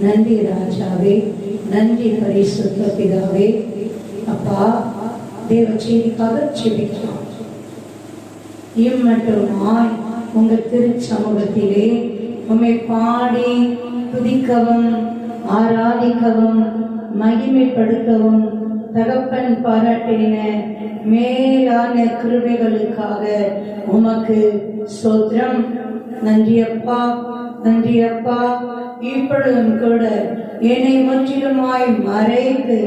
நன்றி ராஜாவே, நன்றி பரிசுத்த பிதாவே. அப்பா, தேவ செய்திக்காக செபிக்கிறோம். இம்மட்டுமாய் உங்கள் திருச்சமூகத்திலே உம்மை பாடி துதிக்கவும் ஆராதிக்கவும் மகிமைப்படுத்தவும் தகப்பன் பாராட்டின மேலான கிருபைகளுக்காக உமக்கு ஸ்தோத்திரம். நன்றி அப்பா, நன்றி அப்பா. இப்பொழுதும் கூட என்னை முற்றிலுமாய் மறைத்து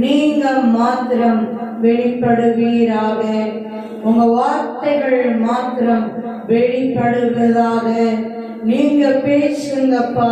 நீங்க மாத்திரம் வெளிப்படுவீராக. உங்க வார்த்தைகள் மாத்திரம் வெளிப்படுவதாக. நீங்க பேசுங்கப்பா.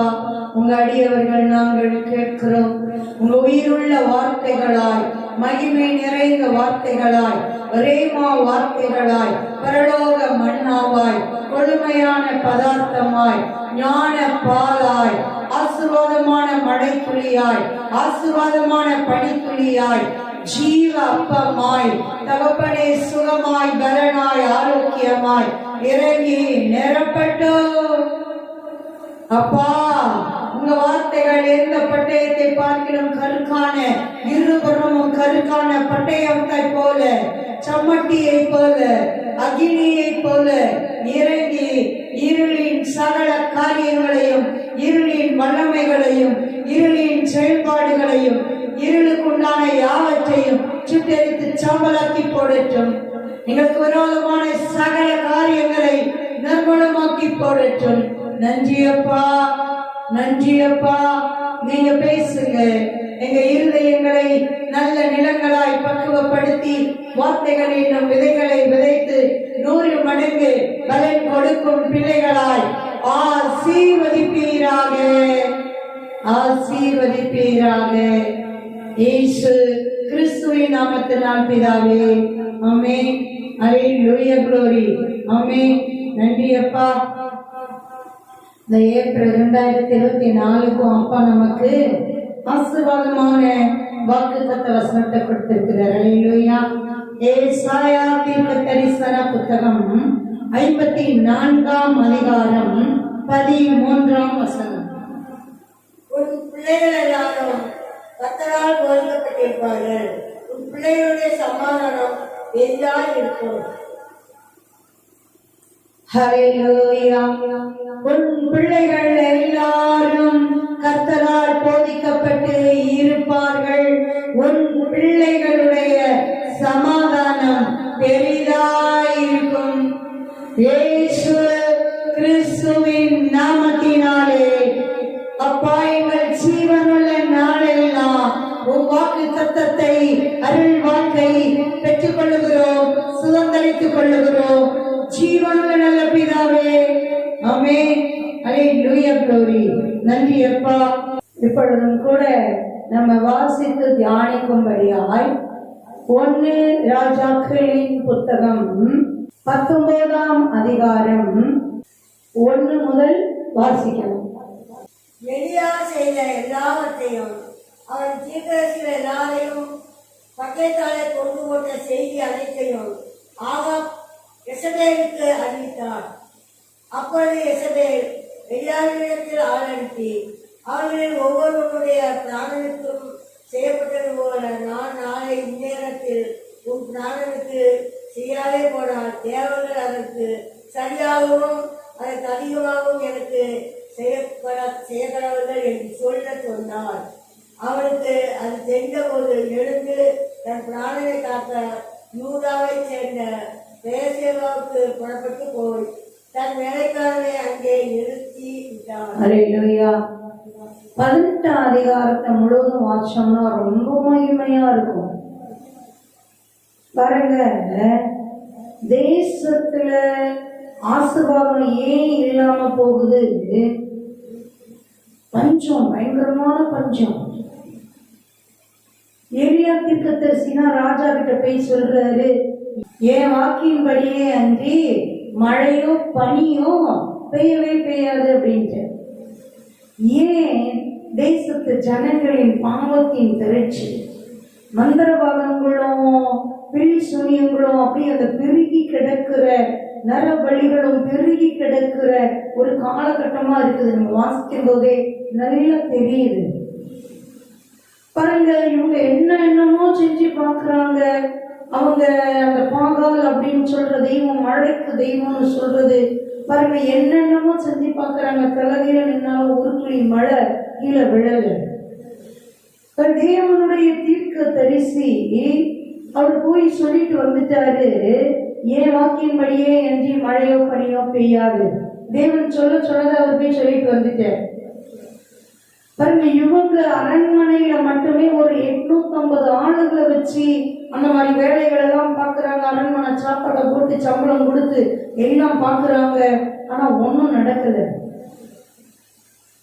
உங்க அடியவர்கள் நாங்கள் கேட்கிறோம். உங்க உயிருள்ள வார்த்தைகளாய், மகிமை நிறைந்த வார்த்தைகளாய், ரேமா வார்த்தைகளாய், பரலோக மன்னாவாய், கொழுமையான பதார்த்தமாய், ஞான பாலாய், ஆசீர்வாதமான மழைத்துளியாய், ஆசீர்வாதமான பனித்துளியாய், ஜீவ அப்பமாய், தகப்பனே சுகமாய், பலனாய், ஆரோக்கியமாய் இறங்கி நிரப்பட்டோ அப்பா. உங்க வார்த்தைகள் எந்த பட்டயத்தை பார்க்கிலும் கருக்கான, இருபுறமும் கருக்கான பட்டயத்தை போல, சம்மட்டியை போல, அகிலியை போல இறங்கி இருளின் சகல காரியங்களையும், இருளின் வல்லமைகளையும், இருளின் செயல்பாடுகளையும், இருளுக்குண்டான யாவற்றையும் சுட்டெரித்து சாம்பலாக்கி போடட்டும். எங்களுக்கு விரோதமான சகல காரியங்களை நிர்மூலமாக்கி போடட்டும். நன்றி அப்பா, நன்றி அப்பா. நீங்க பேசுங்க. எங்க இருதயங்களை நல்ல நிலங்களாய் பக்குவப்படுத்தி வார்த்தைகள் என்னும் விதைகளை விதைத்து 100 மடங்கு பலன் கொடுக்கும் பிள்ளைகளாய் ஆசீர்வதிப்பீராக, ஆசீர்வதிப்பீராக. இயேசு கிறிஸ்துவின் நாமத்தினால் பிதாவே, ஆமென். அல்லேலூயா, glory, ஆமென். நன்றி அப்பா. இந்த ஏப்ரல் 2024 அப்பா நமக்கு ஆசீர்வாதமான வாக்குத்தத்த வசனத்தை கொடுத்திருக்கிறார். அல்லேலூயா. ஏசாயா தீர்க்கதரிசன புத்தகம் 54ஆம் அதிகாரம் 13ஆம் வசனம். உன் பிள்ளைகள் எல்லாரும் கர்த்தரால் போதிக்கப்பட்டிருப்பார்கள். உன் பிள்ளைகளுடைய சமாதானம் எளிதாய் இருக்கும். ஹல்லேலூயா. உன் பிள்ளைகள் எல்லாரும் கர்த்தரால் போதிக்கப்பட்டு இருப்பார்கள். உன் பிள்ளைகளுடைய சமாதானம் பெரிதாயிருக்கும். இயேசு கிறிஸ்துவின் நாமத்தினாலே அப்பா, எங்கள் ஜீவனுள்ள நாளெல்லாம் உன் வாக்கு தத்தத்தை, அருள் வாக்கை பெற்றுக் கொள்ளுகிறோம், சுதந்திரித்துக் கொள்ளுகிறோம். ஜீவனுள்ள நல்ல பிதாவே, ஆமென். அல்லேலூயா, glory. நன்றி அப்பா. இப்பொழுதும் கூட நம்ம வாசித்து தியானிக்கும்படியாய் 1 ராஜாக்களின் புத்தகம் 19ஆம் அதிகாரம் 1 முதல் வாசிக்கலாம். எலியா செய்த எல்லாவற்றையும், அவன் தீர்க்கதரிசிகள் எல்லாரையும் பட்டயத்தாலே கொண்டு போட்ட செய்தி அனைத்தையும் ஆகாப் எசபேலுக்கு அறிவித்தார். அப்பொழுது எசபேல் எலியாவினிடத்தில் ஆள் அனுப்பி, அவர்களில் ஒவ்வொருவருடைய பிராணனுக்கும் செய்யப்பட்டது போல நான் நாளை இந்நேரத்தில் உன் பிராணனுக்கு செய்யாதே போனால் தேவர்கள் அதற்கு சரியாகவும் அதற்கு அதிகமாகவும் எனக்கு செய்யப்படவர்கள் என்று சொல்ல சொன்னார். அவனுக்கு அது தெரிந்தபோது எழுந்து தன் பிராணனை காக்க யூதாவை சேர்ந்த பேசேவாவுக்கு புறப்பட்டு போய் தன் வேலைக்காரனை அங்கே நிறுத்தி விட்டார். அல்லேலூயா. 18ஆம் அதிகாரத்தை முழுவதும் வாசிச்சோம்னா ரொம்ப மகிமையா இருக்கும். பாருங்க, தேசத்துல ஆசீர்வாதம் ஏன் இல்லாம போகுது? பஞ்சம், பயங்கரமான பஞ்சம். எலியா தீர்க்கதரிசினா ராஜா கிட்ட போய் சொல்றாரு, என் வாக்கின்படியே அன்றி மழையோ பனியோ பெய்யவே பெய்யாது அப்படின்ட்டு. ஏன்? தேசத்து ஜனங்களின் பாவத்தின் திரட்சி, மந்திரவாதங்களும் பிழி சூனியங்களும் அப்படி அந்த பெருகி கிடக்கிற நரபலிகளும் பெருகி கிடக்கிற ஒரு காலகட்டமா இருக்குது. நம்ம வாசிக்கும் போதே நல்லா தெரியுது. பாருங்க, இவங்க என்னமோ செஞ்சு பார்க்குறாங்க. அவங்க அந்த பாகால் அப்படின்னு சொல்ற தெய்வம், மழைக்கு தெய்வம்னு சொல்றது, பாருங்க என்னென்னமோ செஞ்சு பார்க்குறாங்க. தலைகீழ நின்னாலும் ஒரு துளி மழை கீழே விழல. தேவனுடைய தீர்க்க தரிசி அவர் போய் சொல்லிட்டு வந்துட்டாரு, ஏன் வாக்கின்படியே என்று மழையோ பனியோ பெய்யாது. தேவன் சொன்னதை அவர் போய் சொல்லிட்டு வந்துட்டார். பாருங்க, இவங்க அரண்மனையில மட்டுமே ஒரு 850 ஆளுகளை வச்சு அந்த மாதிரி வேலைகள் எல்லாம் பாக்குறாங்க. அரண்மனை சாப்பாடை போட்டு சம்பளம் கொடுத்து எல்லாம் பாக்குறாங்க. ஆனா ஒன்னும் நடக்கல.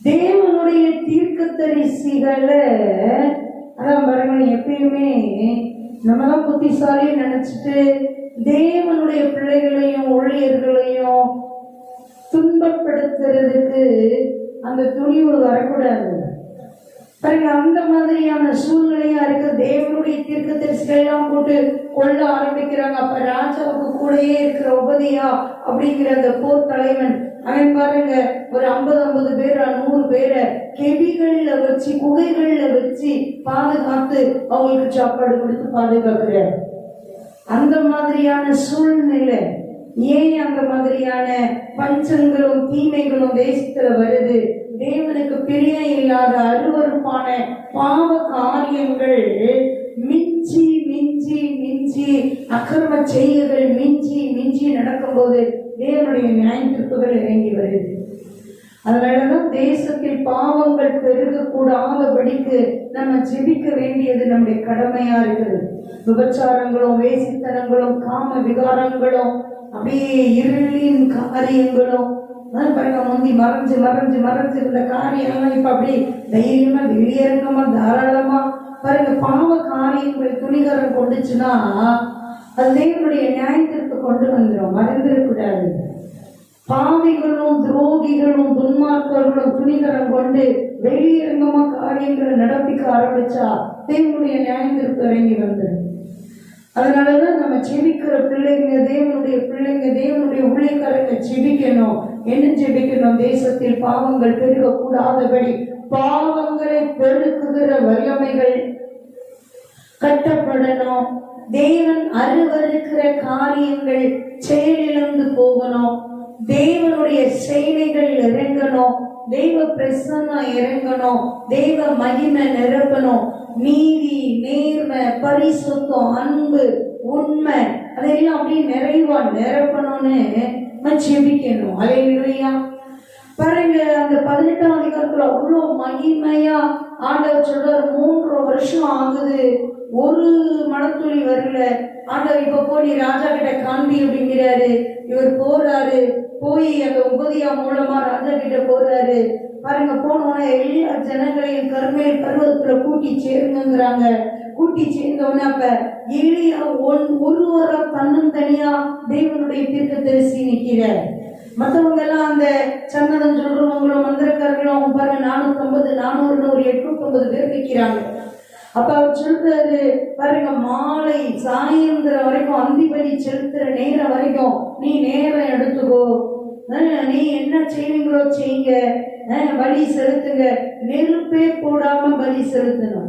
தேவனுடைய தீர்க்கதரிசிகளை அதான் பாருங்க, எப்பயுமே நம்ம தான் புத்திசாலி நினைச்சிட்டு தேவனுடைய பிள்ளைகளையும் ஊழியர்களையும் துன்பப்படுத்துறதுக்கு அந்த துணிவு வரக்கூடாது. பாருங்க, அந்த மாதிரியான சூழ்நிலையா இருக்கு. தேவனுடைய தீர்க்கதரிசிகள் எல்லாம் போட்டு கொள்ள ஆரம்பிக்கிறாங்க. அப்ப ராஜாவுக்கு கூடயே இருக்கிற உபதியா அப்படிங்கிற அந்த போர் தலைவன் அவன் பாருங்க ஒரு 50 பேரை 100 பேரை கெபிகள்ல வச்சு குகைகள்ல வச்சு பாதுகாத்து அவங்களுக்கு சாப்பாடு கொடுத்து பாதுகாக்கிறார். அந்த மாதிரியான சூழ்நிலை ஏன் அந்த மாதிரியான பஞ்சங்களும் தீமைகளும் தேசத்துல வருது? தேவனுக்கு பிரியம் இல்லாத அருவருப்பான பாவ காரியங்கள் மிஞ்சி மிஞ்சி மிஞ்சி அக்கிரம செய்கைகள் மிஞ்சி மிஞ்சி நடக்கும்போது தேவனுடைய நியாயத்தீர்ப்புகள் இறங்கி வருது. அதனாலதான் தேசத்தில் பாவங்கள் பெருகக்கூடாதபடிக்கு நம்ம ஜெபிக்க வேண்டியது நம்முடைய கடமையா இருக்குது. விபச்சாரங்களும் வேசித்தனங்களும் காம விகாரங்களும் அப்படியே இருளின் காரியங்களும் பாருங்க, முந்தி மறைஞ்சு மறைஞ்சு மறைஞ்சு இருந்த காரியங்கள்லாம் இப்ப அப்படி தைரியமா வெளியரங்கமா தாராளமா பாருங்க. பாவ காரியங்கள் துணிகரம் கொண்டுச்சுன்னா அது தேவனுடைய நியாயத்திற்கு கொண்டு வந்துடும். மறந்துடக்கூடாது. பாவிகளும் துரோகிகளும் துன்மார்க்கர்களும் துணிகரம் கொண்டு வெளியரங்கமா காரியங்களை நடப்பிக்க ஆரம்பிச்சா தேவனுடைய நியாயத்திற்கு இறங்கி வந்துடும். அதனாலதான் நம்ம ஜெபிக்கிற பிள்ளைங்க, தேவனுடைய பிள்ளைங்க, தேவனுடைய ஊழியக்காரங்க ஜெபிக்கணும். என்ன ஜெபிக்கணும்? தேசத்தில் பாவங்கள் பெருகக்கூடாதபடி பாவங்களை பெருக்குகிற வல்லமைகள் கட்டப்படணும். தேவன் அருவருக்கிற காரியங்கள் செயலிழந்து போகணும். தேவனுடைய செயலைகள் இறங்கணும். தெய்வ பிரசன்னம் இறங்கணும். தெய்வ மகிமை நிரப்பணும். நீதி, நேர்மை, பரிசுத்தம், அன்பு, உண்மை அதெல்லாம் அப்படியே நிறைவா நிரப்பணும்னு ஜெபிக்கணும். அல்லேலூயா. பாருங்க, அந்த 18ஆம் அதிகாரத்துல அவ்வளோ மகிமையா ஆண்டவர் சொல்றாரு, 3 வருஷம் ஆகுது, ஒரு மனத்துளி வரல. ஆண்டவர் இப்ப போய் ராஜா கிட்ட காண்பி அப்படிங்கிறாரு. இவர் போறாரு, போய் அந்த உபதியா மூலமா ராஜா கிட்ட போறாரு. பாருங்க, போனோன்னா எல்லா ஜனங்களையும் கர்மேல் பருவத்துல கூட்டி சேருங்கிறாங்க. கூட்டி சேர்ந்தவன அப்ப எலியா ஒருவரா தன்னந்தனியா தேவனுடைய தீர்க்கதரிசி நிற்கிறார். மற்றவங்க எல்லாம் அந்த சன்னதம் சொல்றவங்களும் மந்திரக்காரர்களும் அவங்க பாருங்க 450 400 ஒரு 850 பேர் நிற்கிறாங்க. அப்ப அவர் சொல்றாரு, பாருங்க, மாலை சாயந்திரம் வரைக்கும் அந்திபலி செலுத்துற நேரம் வரைக்கும் நீ நேரம் எடுத்துக்கோ. நீ என்ன செய்வீங்களோ செய்யுங்க, பலி செலுத்துங்க. நெருப்பே போடாம பலி செலுத்தணும்.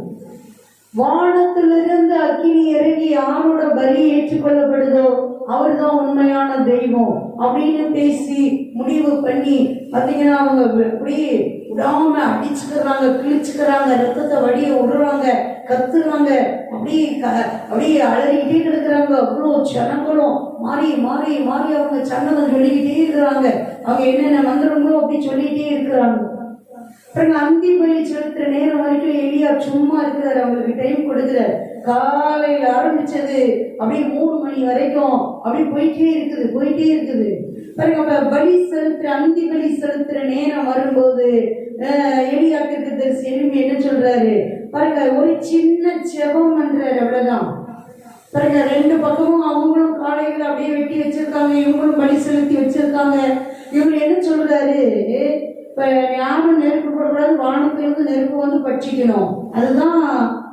வானத்திலிருந்து அக்கினி இறங்கி யாரோட பலி ஏற்றுக்கொள்ளப்படுதோ அவர் தான் உண்மையான தெய்வம் அப்படின்னு பேசி முடிவு பண்ணி பார்த்தீங்கன்னா அவங்க அப்படியே விடாம அடிச்சுக்கிறாங்க, கிழிச்சுக்கிறாங்க, ரத்தத்தை வடிய விடுறாங்க, கத்துறாங்க, அப்படியே அலறிக்கிட்டே கிடக்குறாங்க. அவ்வளோ ஜனங்களும் மாறி மாறி மாறி அவங்க சன்னதம் சொல்லிக்கிட்டே இருக்கிறாங்க. அவங்க என்னென்ன மந்திரங்களோ அப்படி சொல்லிக்கிட்டே இருக்கிறாங்க. அந்தி பலி செலுத்துற நேரம் வரைக்கும் எலியா சும்மா இருக்கிறாரு. அவங்களுக்கு டைம் கொடுக்குறாரு. காலையில ஆரம்பிச்சது அப்படியே 3 மணி வரைக்கும் அப்படி போயிட்டே இருக்குது. பாருங்க, பலி செலுத்துற அந்தி பலி செலுத்துற நேரம் வரும்போது எலியா தீர்க்கதரிசி எழுப்பி என்ன சொல்றாரு பாருங்க, ஒரு சின்ன ஜெபம் பண்றாரு, அவ்வளவுதான். பாருங்க, 2 பக்கமும் அவங்களும் காளைகளை அப்படியே வெட்டி வச்சிருக்காங்க, இவங்களும் பலி செலுத்தி வச்சிருக்காங்க. இவங்க என்ன சொல்றாரு, இப்ப யாரும் நெருப்பு போடக்கூடாது, வானத்திலிருந்து நெருப்பு வந்து பட்சிக்கணும். அதுதான்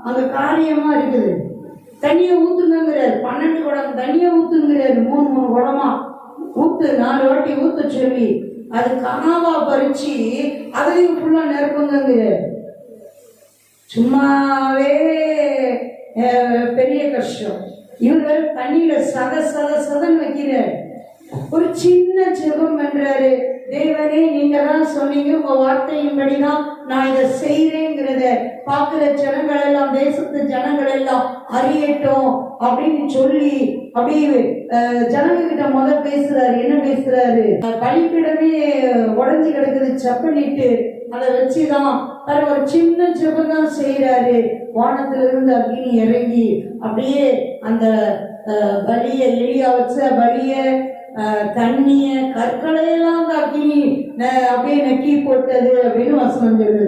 அங்க காரியமா இருக்குது. தண்ணியை ஊத்துங்கிறாரு, 12 குடம் தண்ணியை ஊத்துங்கிறாரு. 3 குடமா ஊத்து, 4 வாட்டி ஊத்த சொல்லி அது கனாவா பறிச்சு அதுலயும் ஃபுல்லா நெருப்புங்க. சும்மாவே பெரிய கஷ்டம். இவர் தண்ணியில சத சத சதன் வைக்கிறார். ஒரு சின்ன ஜெபம் பண்றாரு. தேவனே, நீங்க தான் சொன்னீங்க, உங்க வார்த்தையின்படிதான் நான் இதை செய்யறேங்கிறத பாக்குற ஜனங்கள் எல்லாம், தேசத்து ஜனங்கள் எல்லாம் அறியட்டும் அப்படின்னு சொல்லி அப்படியே ஜனங்கிட்ட முதல் பேசுறாரு. என்ன பேசுறாரு? பலிப்பிடமே உடஞ்சி கிடக்குது, செப்பனிட்டு அதை வச்சுதான் ஒரு சின்ன ஜெபம் தான் செய்யறாரு. வானத்திலிருந்து அக்னி இறங்கி அப்படியே அந்த பலிய எலியா வச்ச பலிய தண்ணிய கற்களையெல்லாம் அக்னி அப்படியே நெக்கி போட்டது அப்படின்னு வசனம் சொல்லுது.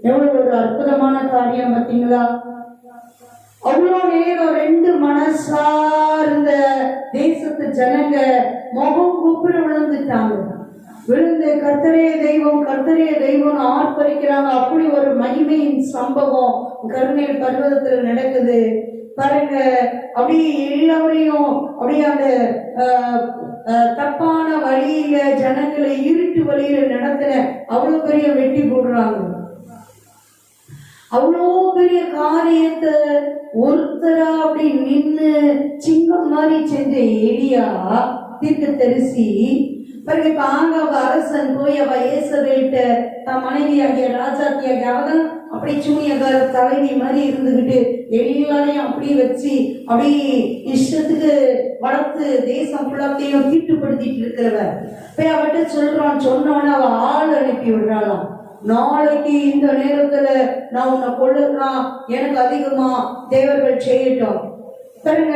எவ்வளவு ஒரு அற்புதமான காரியம் பார்த்தீங்களா? அவ்வளோ நேரம் ரெண்டு மனசார்ந்த தேசத்து ஜனங்க முகம் கூப்பிட விழுந்துட்டாங்க. விழுந்து கர்த்தரே தெய்வம், கர்த்தரே தெய்வம் ஆர்ப்பரிக்கிறாங்க. அப்படி ஒரு மகிமையின் சம்பவம் கர்மேல் பர்வதத்துல நடக்குது பாருங்க. அப்படியே எல்லாரையும் அப்படியே அந்த தப்பான வழியில ஜனங்களை இருட்டு வழியில நடத்தின அவ்வளவு பெரிய வெட்டி போடுறாங்க. அவ்வளோ பெரிய காரியத்தை ஒருத்தரா அப்படி நின்று சிங்கம் மாதிரி செஞ்ச எலியா தீர்க்க தரிசி பிறகு இப்ப ஆங்காவ அரசன் போய் அவ ஏசபேல்கிட்ட தன் மனைவியாகிய ராஜாத்தியாகிய அவதான் அப்படி சூனியக்கார தலைவி மாதிரி இருந்துகிட்டு எல்லாரையும் அப்படி வச்சு அப்படி இஷ்டத்துக்கு வளர்த்து தேசம் ஃபுல்லாத்தையும் தீட்டுப்படுத்திட்டு இருக்கிறவர் போய் அவட்ட சொல்றான். சொன்னவன அவ ஆள் அனுப்பி விடுறாளாம். நாளைக்கு இந்த நேரத்துல நான் உன்னை கொள்ளுறான், எனக்கு அதிகமா தேவர்கள் செய்யட்டும். பாருங்க,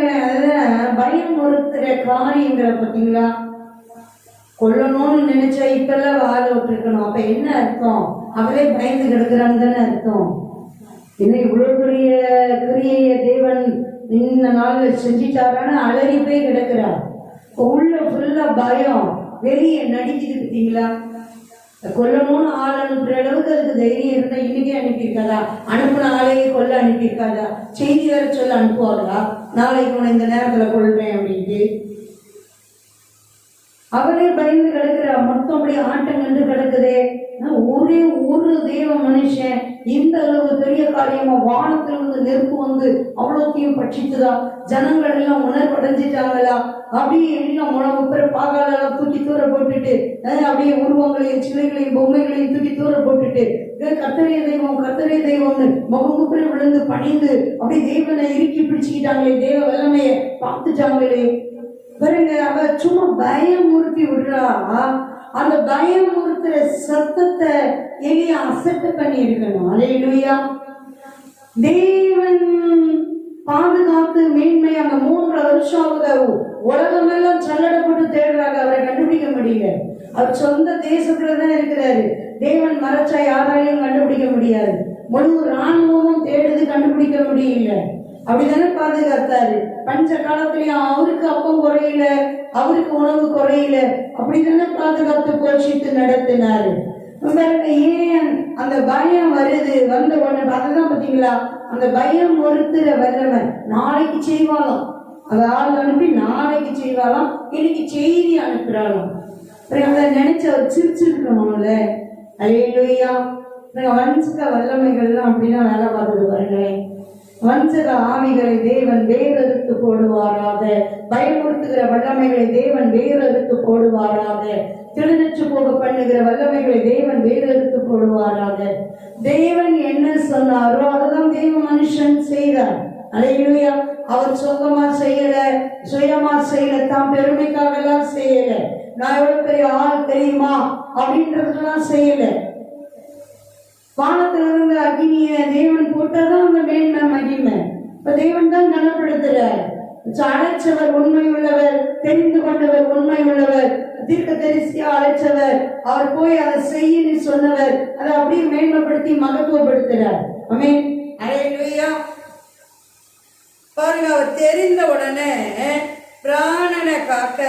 பயம் ஒருத்தர காரியங்கிற பார்த்தீங்களா? கொல்லணும்னு நினைச்சா இப்பெல்லாம் வாழ விட்டுருக்கணும். அப்ப என்ன அர்த்தம்? அவரே பயந்து கிடக்குறான்னு தானே அர்த்தம். இன்னும் இவ்வளவு பெரிய கிரியைய தேவன் இந்த நாள்ல செஞ்சிட்டாரான்னு அலறி போய் கிடக்குறார். உள்ள ஃபுல்லா பயம் வெளியே நடிக்குது பார்த்தீங்களா? கொல்லணும்னு ஆள் அனுப்புற அளவுக்கு அதுக்கு தைரியம் இருந்தா இன்னைக்கே அனுப்பியிருக்காதா? அனுப்புன ஆளையே கொல்ல அனுப்பியிருக்காதா? செய்தி வேற சொல்ல அனுப்புவாங்களா? நாளைக்கு உன இந்த நேரத்துல கொள்றேன் அப்படின்ட்டு அவரே பயந்து கிடக்குற. மொத்தம் அப்படியே ஆட்டம் கண்டு கிடக்குதே. ஒரே ஒரு தேவ மனுஷன் இந்த அளவு பெரிய காரியமா வானத்திலிருந்து நெருப்பு வந்து அவ்வளோத்தையும் பட்சித்துதா? ஜனங்கள் எல்லாம் உணர்வடைஞ்சிட்டாங்களா? அப்படியே எல்லாம் உணவு பேர் பாகாலெல்லாம் தூக்கி தூர போட்டுட்டு அப்படியே உருவங்களையும் சிலைகளையும் பொம்மைகளையும் தூக்கி தூர போட்டுட்டு கர்த்தரே தெய்வம், கர்த்தரே தெய்வம்னு முகமுப்பில் விழுந்து பணிந்து அப்படியே தேவனை இறுக்கி பிடிச்சுக்கிட்டாங்களே, தேவ வல்லமையை பார்த்துட்டாங்களே. பாருங்க, அவ சும்மா பயமுறுத்தி விடுறா. அந்த பயமுறுத்துற சத்தத்தை எளிய அசட்டு பண்ணி இருக்கணும். அல்லேலூயா. தேவன் பாதுகாத்து மேன்மை அந்த 3 வருஷம் உலகமெல்லாம் சல்லடப்பட்டு தேடுறாங்க, அவரை கண்டுபிடிக்க முடியல. அவர் சொந்த தேசத்துலதான் இருக்கிறாரு. தேவன் மறைச்சா யாராலையும் கண்டுபிடிக்க முடியாது. முழு ராணுவமும் தேடுது, கண்டுபிடிக்க முடியல. அப்படிதானே பாதுகாத்தாரு. பஞ்ச காலத்திலயும் அவருக்கு அப்பம் குறையில, அவருக்கு உணவு குறையில, அப்படிதானே பாதுகாத்து போஷித்து நடத்தினாரு. ஏன் அந்த பயம் வருது? வந்த உடனே அதுதான் பாத்தீங்களா, அந்த பயம் ஒருத்தர வல்லவன் நாளைக்கு செய்வாளாம். அந்த ஆள் அனுப்பி நாளைக்கு செய்வாளாம், இன்னைக்கு செய்தி அனுப்புறாளாம். அதை நினைச்ச சிரிச்சிருக்கணும்ல. அல்லேலூயா. வஞ்சக வல்லமைகள்லாம் அப்படிதான் வேலை பார்த்துட்டு பாருங்களேன். வஞ்சக ஆவிகளை தேவன் வேறறுத்து போடுவாராக. பயமுறுத்துகிற வல்லமைகளை தேவன் வேறறுத்து போடுவாராக. திருநெற்று போக பண்ணுகிற வல்லமைகளை தேவன் வேறறுத்து போடுவாராக. தேவன் என்ன சொன்னாரோ அதுதான் தேவ மனுஷன் செய்தார். அல்லேலூயா. அவர் சொந்தமா செய்யல, சுயமா செய்யல, தாம் பெருமைக்காக எல்லாம் செய்யல, நான் எவ்வளவு பெரிய ஆள் தெரியுமா அப்படின்றதுலாம் செய்யல. வானத்திலிருந்து அக்னிய தேவன் போட்டதான் அந்த மேன்மை மகிமை. இப்ப தேவன் தான் கனப்படுத்துறார். அழைச்சவர் உண்மை உள்ளவர், தெரிந்து கொண்டவர் உண்மை உள்ளவர், தீர்க்க தரிசியா அழைச்சவர், அவர் போய் அதை செய்ய சொன்னவர், அதை அப்படியே மேன்மைப்படுத்தி மகத்துவப்படுத்துறார். ஆமென். அல்லேலூயா. பாருங்க, அவர் தெரிந்த உடனே பிராணனை காக்க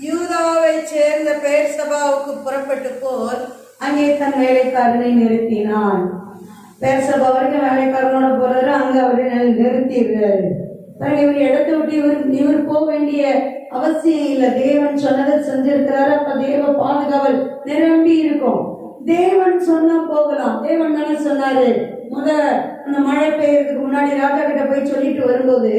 யூதாவை சேர்ந்த பெயர்சபாவுக்கு புறப்பட்டு போர் அங்கே தன் வேலைக்காரனை நிறுத்தினான். பெயர்சபா வரைக்கும் வேலைக்காரனோட போறாரு, அங்க அவரை நிறுத்திடுறாரு. இவர் இடத்தை விட்டு இவர் போக வேண்டிய அவசியம் இல்லை. தேவன் சொன்னதை செஞ்சிருக்கிறாரு, அப்ப தேவ பாதுகாவல் நிரம்பி இருக்கும். தேவன் சொன்னா போகலாம். தேவன் தானே சொன்னாரு. அந்த மழை பெய்யறதுக்கு முன்னாடி ராஜா கிட்ட போய் சொல்லிட்டு வரும்போது,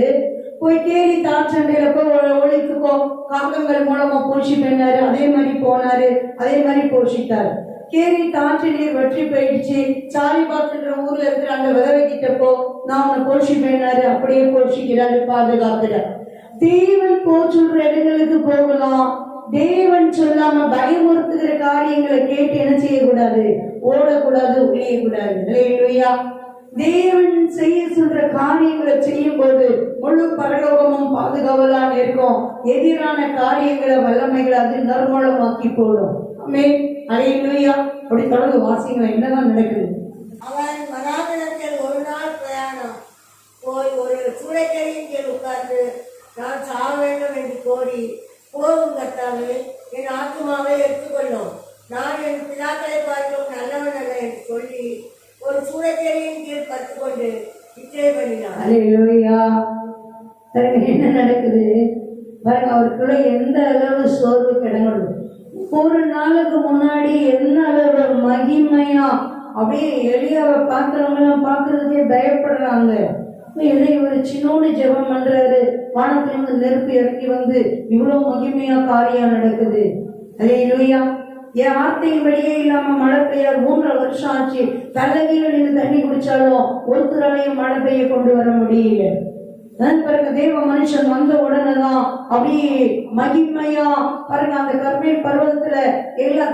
போய் கேரி தாற்றண்டையில போய் ஒழித்துக்கோ, காகங்கள் மூலமா போஷிப்பேனாரு. அதே மாதிரி போனாரு, அதே மாதிரி போஷித்தாரு. கேரி தாற்று நீர் வற்றி போயிடுச்சு, சாரிபாத்துன்ற ஊர்ல இருக்கிற அந்த விதவை கிட்ட போ, நான் உன்னை போஷிப்பேனாரு. அப்படியே போஷிக்கிறாரு, பாதுகாக்கிறார். தேவன் சொல்ற இடங்களுக்கு போகலாம். தேவன் சொல்லாம பயமுறுத்துகிற காரியங்களை கேட்டு என்ன செய்யக்கூடாது? ஓடக்கூடாது, ஒழியக்கூடாது. அல்லேலூயா. தேவன் செய்ய சொல்ற காரியங்களை செய்யும் போது முழு பரலோகமும் பாதுகாவலாக இருக்கும். எதிரான காரியங்களை வல்லமைகளை அது நறுமணமாக்கி போடும். ஆமென். அல்லேலூயா. அப்படி தொடர்ந்து வாசிங்க, என்னதான் நடக்குது. அவன் மனாந்தரத்தில் ஒரு நாள் பிரயாணம் போய் ஒரு சூளைக்கரையின் கீழ் உட்கார்ந்து, நான் சாக வேண்டும் என்று கோரி, போகும் கர்த்தாவே, என் ஆத்துமாவை எடுத்துக்கொள்ளும், நான் என் பிதாக்களை பார்க்கும் நல்லவன் அல்ல என்று சொல்லி ஒரு சூளைக்கரையின் கீழ் படுத்துக்கொண்டு இச்சை பண்ணினான். அல்லேலூயா. என்ன நடக்குது பாருங்க. அவருக்குள்ள எந்த அளவு சோர்வு கிடங்கணும். ஒரு நாளுக்கு முன்னாடி என்ன அளவு மகிமையா அப்படியே எளியாவை பார்க்கறவங்க பார்க்கறதுக்கே பயப்படுறாங்க. இவர் சின்னோடு ஜெபம் பண்றாரு, வானத்திலிருந்து நெருப்பு இறக்கி வந்து இவ்வளவு மகிமையா காரியம் நடக்குது. அல்லேலூயா. என் வார்த்தையின்படியே இல்லாம மழை பெய்ய 3 வருஷம் ஆச்சு. தள்ளகில நின்று தண்ணி குடிச்சாலும் ஒருத்தராலையும் மழை பெய்ய கொண்டு வர முடியல. பிறகு தேவ மனுஷன் வந்த உடனேதான் அப்படியே மகிமையா பாருங்க, அந்த கர்மேல் பர்வதத்துல எல்லாம்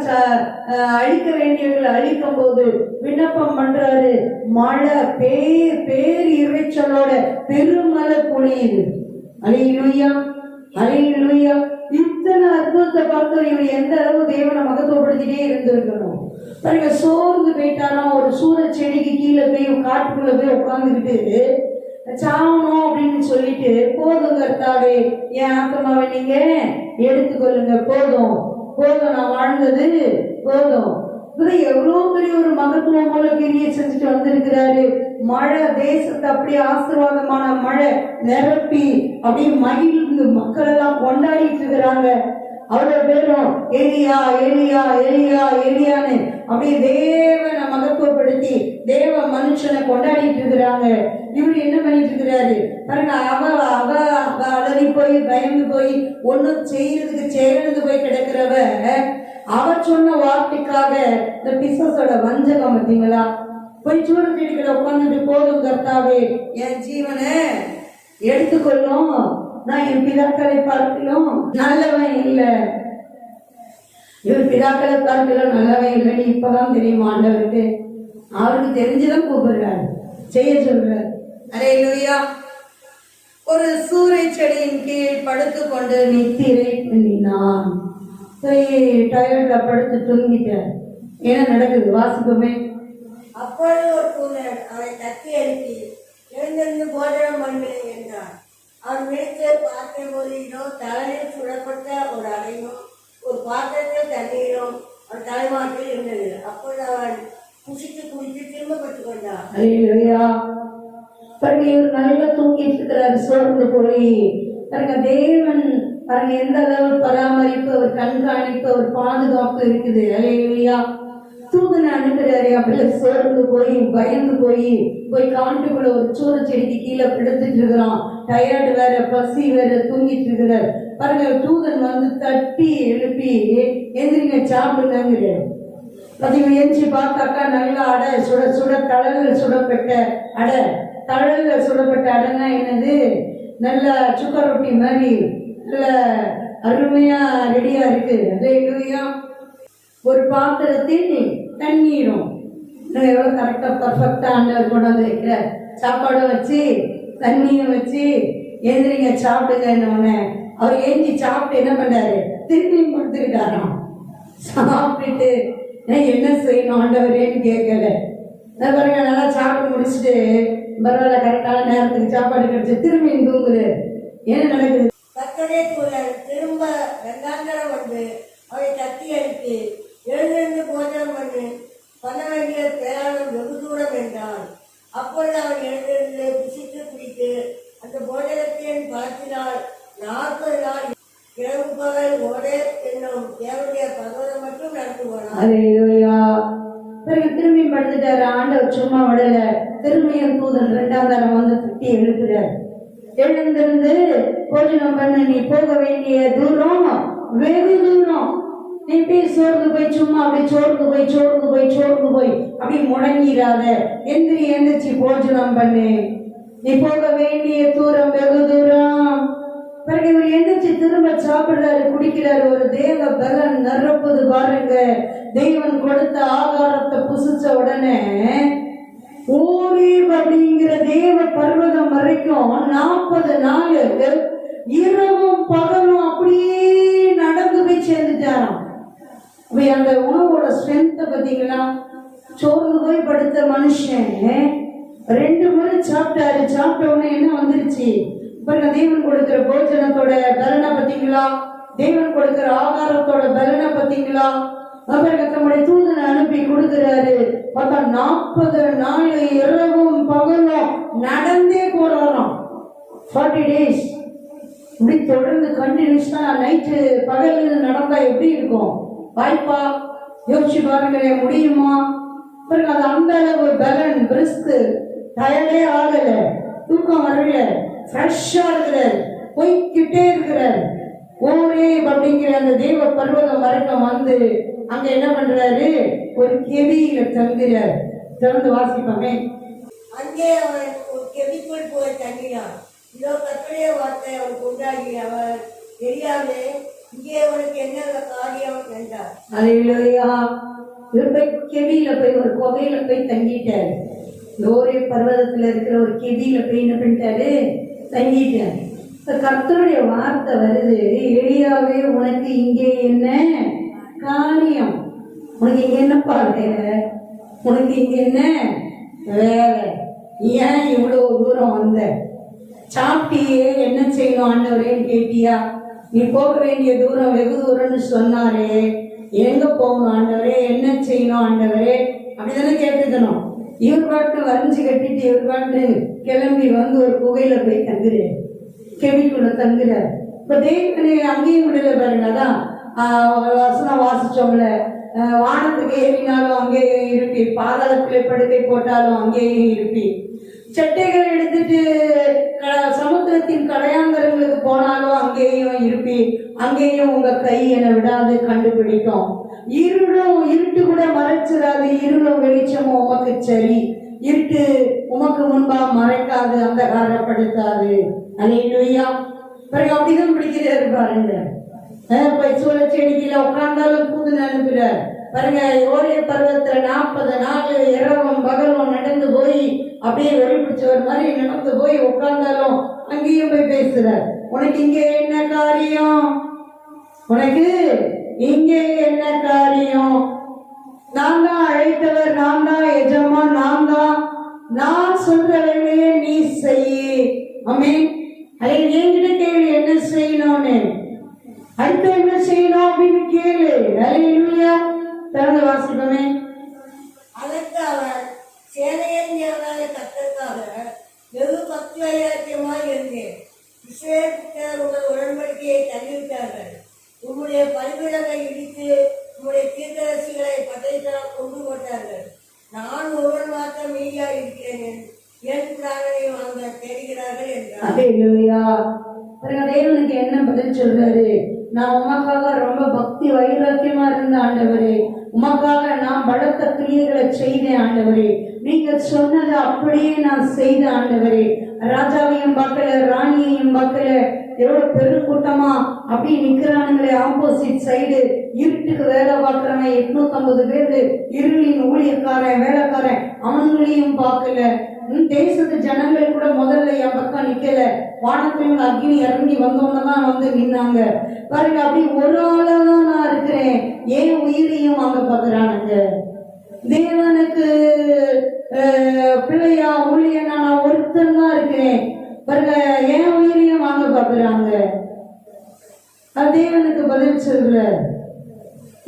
அழிக்க வேண்டியவர்களை அழிக்கும் போது விண்ணப்பம் பண்றாரு. மழை பேர் இறைச்சலோட பெருமழை பொழியுது. அல்லேலூயா. அல்லேலூயா. இத்தனை அற்புதத்தை பார்த்து இவர் எந்த அளவு தேவனை மகத்துவப்படுத்திட்டே இருந்திருக்கணும் பாருங்க. சோர்ந்து போயிட்டாராம். ஒரு சூற செடிக்கு கீழே போய் காட்டுக்குள்ள போய் உட்கார்ந்துக்கிட்டு சாவணும் அப்படின்னு சொல்லிட்டு, போதும் கர்த்தாவே, என் ஆத்மாவை நீங்க எடுத்துக்கொள்ளுங்க, போதும் போதும், நான் வாழ்ந்தது போதும். எவ்வளவு பெரிய ஒரு மகத்துவம் போல கிரியை செஞ்சுட்டு வந்திருக்கிறாரு. மழை தேசத்தை அப்படியே ஆசீர்வாதமான மழை நிரப்பி அப்படியே மகிழ்ந்து மக்கள் எல்லாம் கொண்டாடிட்டு இருக்கிறாங்க. அவ்வளவு பேரும் எலியா எலியா எலியா எலியான்னு அப்படியே தேவனை மகத்துவப்படுத்தி தேவ மனுஷனை கொண்டாடிட்டு இருக்கிறாங்க. இவரு என்ன பண்ணிட்டு இருக்கிறாரு பாருங்க. அவ அலறி போய் பயந்து போய் ஒன்னும் செய்யறதுக்கு செயலந்து போய் கிடக்கிறவ, அவர் சொன்ன வார்த்தைக்காக இந்த பிசாசோட வஞ்சகம் பார்த்தீங்களா, போய் சூடு செடிகளை உட்காந்துட்டு, போதும் கர்த்தாவே, என் ஜீவனை எடுத்துக்கொள்ளும், நான் என் பிதாக்களை பார்க்கலும் நல்லவன் இல்லை, இவர் பிதாக்களை பார்க்கலும் நல்லவன் இல்லைன்னு இப்பதான் தெரியுமா ஆண்டவருக்கு. அவருக்கு தெரிஞ்சுதான் கூப்பிடுறாரு, செய்ய சொல்றாரு. அல்லேலூயா. ஒரு சூறை செடியின் கீழ் படுத்து கொண்டு நித்திரை பண்ணினான். டயர்ட்ல படுத்து தூங்கிட்டார். என்ன நடக்குது வாசிப்போமே. அப்பொழுது ஒரு தூதன் அவனை தட்டி எழுப்பி, எழுந்திருந்து போஜனம் பண்ணு என்றான். அவன் விழித்து பார்த்தபோது இதோ தலையில் சுடப்பட்ட ஒரு அடையும் ஒரு பாத்திரத்தில் தண்ணீரும் அவன் தலைமாட்டில் இருந்தது. அப்பொழுது அவன் குசித்து குடித்து திரும்ப பெற்றுக் கொண்டான். அல்லேலூயா. பாருங்க, இவர் நல்லா தூங்கிட்டு இருக்கிறாரு, சோர்ந்து போய். பாருங்க, தேவன் பாருங்க எந்த அளவு பராமரிப்பு, ஒரு கண்காணிப்பு, ஒரு பாதுகாப்பு இருக்குது. அல்லேலூயா. தூதனை அனுப்புறாரு. அப்படியே சோர்ந்து போய் பயந்து போய் காட்டுக்குள்ள ஒரு சூற செடிக்கு கீழே படுத்துட்டு இருக்கிறான். டயர்டு வேற, பசி வேற, தூங்கிட்டு இருக்கிறார். பாருங்க, தூதன் வந்து தட்டி எழுப்பி, எந்திரிங்க சாப்பிடுங்க. பார்த்தீங்க, எந்திரிச்சு பார்த்தாக்கா நல்லா அடை, சுட சுட தழல்ல சுடப்பட்ட அடை. தழல்ல சுடப்பட்ட அடைன்னா என்னது? நல்ல சுக்கர் ரொட்டி மாதிரி நல்ல அருமையா ரெடியா இருக்கு. அல்லேலூயா. ஒரு பாத்திரத்தில் தண்ணீரும் எவ்வளவு கரெக்டா பர்ஃபெக்டா ஆண்டவர் கொண்டாந்து வைக்கிற சாப்பாடு வச்சு தண்ணியும் வச்சு எந்திரிங்க சாப்பிடுங்க. அவர் ஏஞ்சி சாப்பிட்டு என்ன பண்ணாரு? திருப்பியும் கொடுத்துக்கிட்டாராம். சாப்பிட்டுட்டு என்ன செய்யணும் ஆண்டவரேன்னு கேட்கல. பாருங்க, நல்லா சாப்பிட்டு முடிச்சுட்டு பரவாயில்ல, கரெக்டான நேரத்துக்கு சாப்பாடு கிடைச்சு திரும்பி தூங்குது. என்ன நடக்குது? கர்த்தருடைய தூதன் திரும்ப ரெண்டாந்தரம் வந்து அவரை தட்டி அடித்து, எழுந்திருந்து போஜனம் பண்ண வேண்டிய பிரயாணம் வெகு தூரம் என்றான். அப்பொழுது அவன் எழுந்திருந்து புசித்து குடித்து அந்த போஜனத்தின் பலத்தினால் 40 நாள் இரவு பகல் ஒரே என்னும் தேவனுடைய பகவதம் மட்டும் நடந்து போனார். அல்லேலூயா. பிறகு திரும்பி படுத்துட்டாரு. ஆண்டவர் சும்மா விடல. திரும்பியும் தூதன் 2ஆம் தரம் வந்து தட்டி எழுப்புறார். எழுந்திருந்து போஜனம் பண்ண, நீ போக வேண்டிய தூரம் வெகு தூரம். நீ போய் சோர்ந்து போய் சும்மா அப்படி சோர்ந்து போய் அப்படி முடங்கிடாத. எந்திரிச்சு போஜனம் பண்ணு. நீ போக வேண்டிய தூரம் வெகு தூரம். பிறகு இவர் எந்திரிச்சு திரும்ப சாப்பிடுறாரு, குடிக்கிறாரு. ஒரு தேவ பலன் நிரப்புது பாருங்க. தெய்வன் கொடுத்த ஆகாரத்தை புசிச்ச உடனே ஓரீப் அப்படிங்கிற தேவ பர்வதம் வரைக்கும் 40 நாள் இரவும் பகலும் அப்படியே நடந்து போய் சேர்ந்துட்டாராம். அப்ப அந்த உணவோட ஸ்ட்ரென்த்தை பார்த்தீங்களா? சோர்ந்து போய் படுத்த மனுஷன் 2 முறை சாப்பிட்டாரு. சாப்பிட்ட உடனே என்ன வந்துருச்சு பாருங்க. தேவன் கொடுக்கிற போஜனத்தோட பலனை பார்த்தீங்களா? தேவன் கொடுக்கிற ஆகாரத்தோட பலனை பார்த்தீங்களா? அவருக்கு தம்முடைய தூதனை அனுப்பி கொடுக்கிறாரு. பார்த்தா 40 நாள் இரவும் பகலும் நடந்தே போறாராம். 40 days இப்படி தொடர்ந்து கண்டினியூஸா நைட்டு பகல் நடந்தா எப்படி இருக்கும்? வாய்ப்பா யோசிச்சு பாருங்களேன், முடியுமா? பாருங்க, அது அந்த அளவு பலன், பிரிஸ்க், டயர்டே ஆகல, தூக்கம் வரல, ஃப்ரெஷ்ஷா இருக்கிறார், போய்கிட்டே இருக்கிறார். ஓரேப் அப்படிங்கிற அந்த தேவ பர்வதம் வரைக்கும் வந்து அங்க என்ன பண்றாரு? ஒரு கெபியில தங்குறார். திறந்து வாசிப்போமே. அங்கே அவன் ஒரு கெபிக்குள் போய் தங்கினான். இதோ கர்த்தருடைய வார்த்தை அவனுக்கு உண்டாகி, அவர் தெரியாமே இங்கே அவனுக்கு என்ன காரியம் என்றார். அல்லேலூயா. இவர் போய் கெபியில போய் ஒரு குகையில போய் தங்கிட்டாரு. ஓரேப் பர்வதத்துல இருக்கிற ஒரு கெபியில போய் என்ன பண்ணிட்டாரு? தங்கிட்டாரு. கர்த்தருடைய வார்த்தை வருது, எலியாவே உனக்கு இங்கே என்ன காரியம்? உனக்கு இங்க என்ன வேலை? உனக்கு இங்க என்ன வேலை? ஏன் இவ்வளவு தூரம் வந்த? சாப்பிட்டியே, என்ன செய்யணும் ஆண்டவரேன்னு கேட்டியா? நீ போக வேண்டிய தூரம் வெகு தூரம்னு சொன்னாரே, எங்க போகணும் ஆண்டவரே, என்ன செய்யணும் ஆண்டவரே அப்படிதானே கேட்டுக்கணும். இவர் பாட்டு வரைஞ்சு கட்டிட்டு இவர் பாட்டு கிளம்பி வந்து ஒரு குகையில போய் தங்குறாரு, கெபிக்குள்ள தங்குறாரு. இப்ப தேவனே அங்கேயும் விடல பாருங்க. அதான் வசனம் வாசிச்சோம்ல, வானத்துக்கு ஏறினாலும் அங்கேயும் இருப்பி, பாதாளத்துல படுக்கை போட்டாலும் அங்கேயும் இருப்பி, சட்டைகளை எடுத்துட்டு சமுத்திரத்தின் கடையாந்தரங்களுக்கு போனாலும் அங்கேயும் இருப்பி, அங்கேயும் உங்க கை என்னை விடாது கண்டுபிடிக்கும். இருட்டு கூட மறைச்சிடாது, இருளும் வெளிச்சமும் உமக்கு சரி, இருட்டு உமக்கு முன்பா மறைக்காது, அந்தகாரப்படுத்தாது. அல்லேலூயா. பிறகு அப்படிதான் பிடிக்கிறாரு பாருங்க. சூழ செடிக்கில உட்கார்ந்தாலும் தூதன் அனுப்புறார் பாருங்க. ஓரேப் பர்வதத்துல 40 நாள் இரவும் பகலும் நடந்து போய் அப்படியே வெளிப்பிடிச்சவர் மாதிரி நடந்து போய் உட்கார்ந்தாலும் அங்கேயும் போய் பேசுறார். உனக்கு இங்கே என்ன காரியம்? உனக்கு இங்கே என்ன காரியம்? நான் தான் அழைத்தவர், நான் தான் எஜமான், நான் சொல்ற வேலையை நீ செய்யி. ஆமென். அதை என்கிட்ட கேள்வி, என்ன செய்யணும்னு, அடுத்து என்ன செய்யணும் அப்படின்னு கேளு. அல்லேலூயா. திறந்து வாசிப்போமே. அதற்கு அவர், சேனையின் தேவனாகிய கர்த்தருக்காக வெகு பக்தி வைராக்கியமாய் இருந்தேன். இஸ்ரவேல் புத்திரர் உங்கள் உடன்படிக்கையை தள்ளிவிட்டார்கள். உம்முடைய பலிபீடங்களை இடித்து உம்முடைய தீர்க்கதரிசிகளை பட்டயத்தால் கொண்டு போட்டார்கள். நான் ஒருவன் மாத்திரம் மீதியாக இருக்கிறேன், என் பிராணனை வாங்க தேடுகிறார்கள் என்றார். அல்லேலூயா. தேவனுக்கு என்ன பதில் சொல்றாரு? நான் உமக்காக ரொம்ப பக்தி வைராக்கியமா இருந்த ஆண்டவரே, உமக்காக நான் பலத்த கிரியைகளை செய்தேன் ஆண்டவரே, நீங்க சொன்னதை அப்படியே நான் செய்த ஆண்டவரே. ராஜாவையும் பார்க்கல, ராணியையும் பார்க்கல, எவ்வளவு பெருக்கூட்டமா அப்படி நிக்கிறானுங்களே ஆப்போசிட் சைடு. இருட்டுக்கு வேலை பார்க்கறவன் 850 பேரு, இருளின் ஊழியக்காரன் வேலைக்காரன், அவங்களையும் பார்க்கல. தேசத்து ஜனங்கள் கூட முதல்ல என் பக்கம் நிக்கல, வானத்திலிருந்து அக்னி இறங்கி வந்தவங்க தான் வந்து நின்னாங்க பாருங்க. அப்படி ஒரு ஆளாதான் நான் இருக்கிறேன், ஏன் உயிரையும் வாங்க பாக்குறானுங்க. தேவனுக்கு பிள்ளையா ஊழியனா நான் ஒருத்தன் தான் இருக்கிறேன் பாருங்க, ஏன் உயிரையும் வாங்க பாக்குறாங்க. அது தேவனுக்கு பதில் சொல்ற.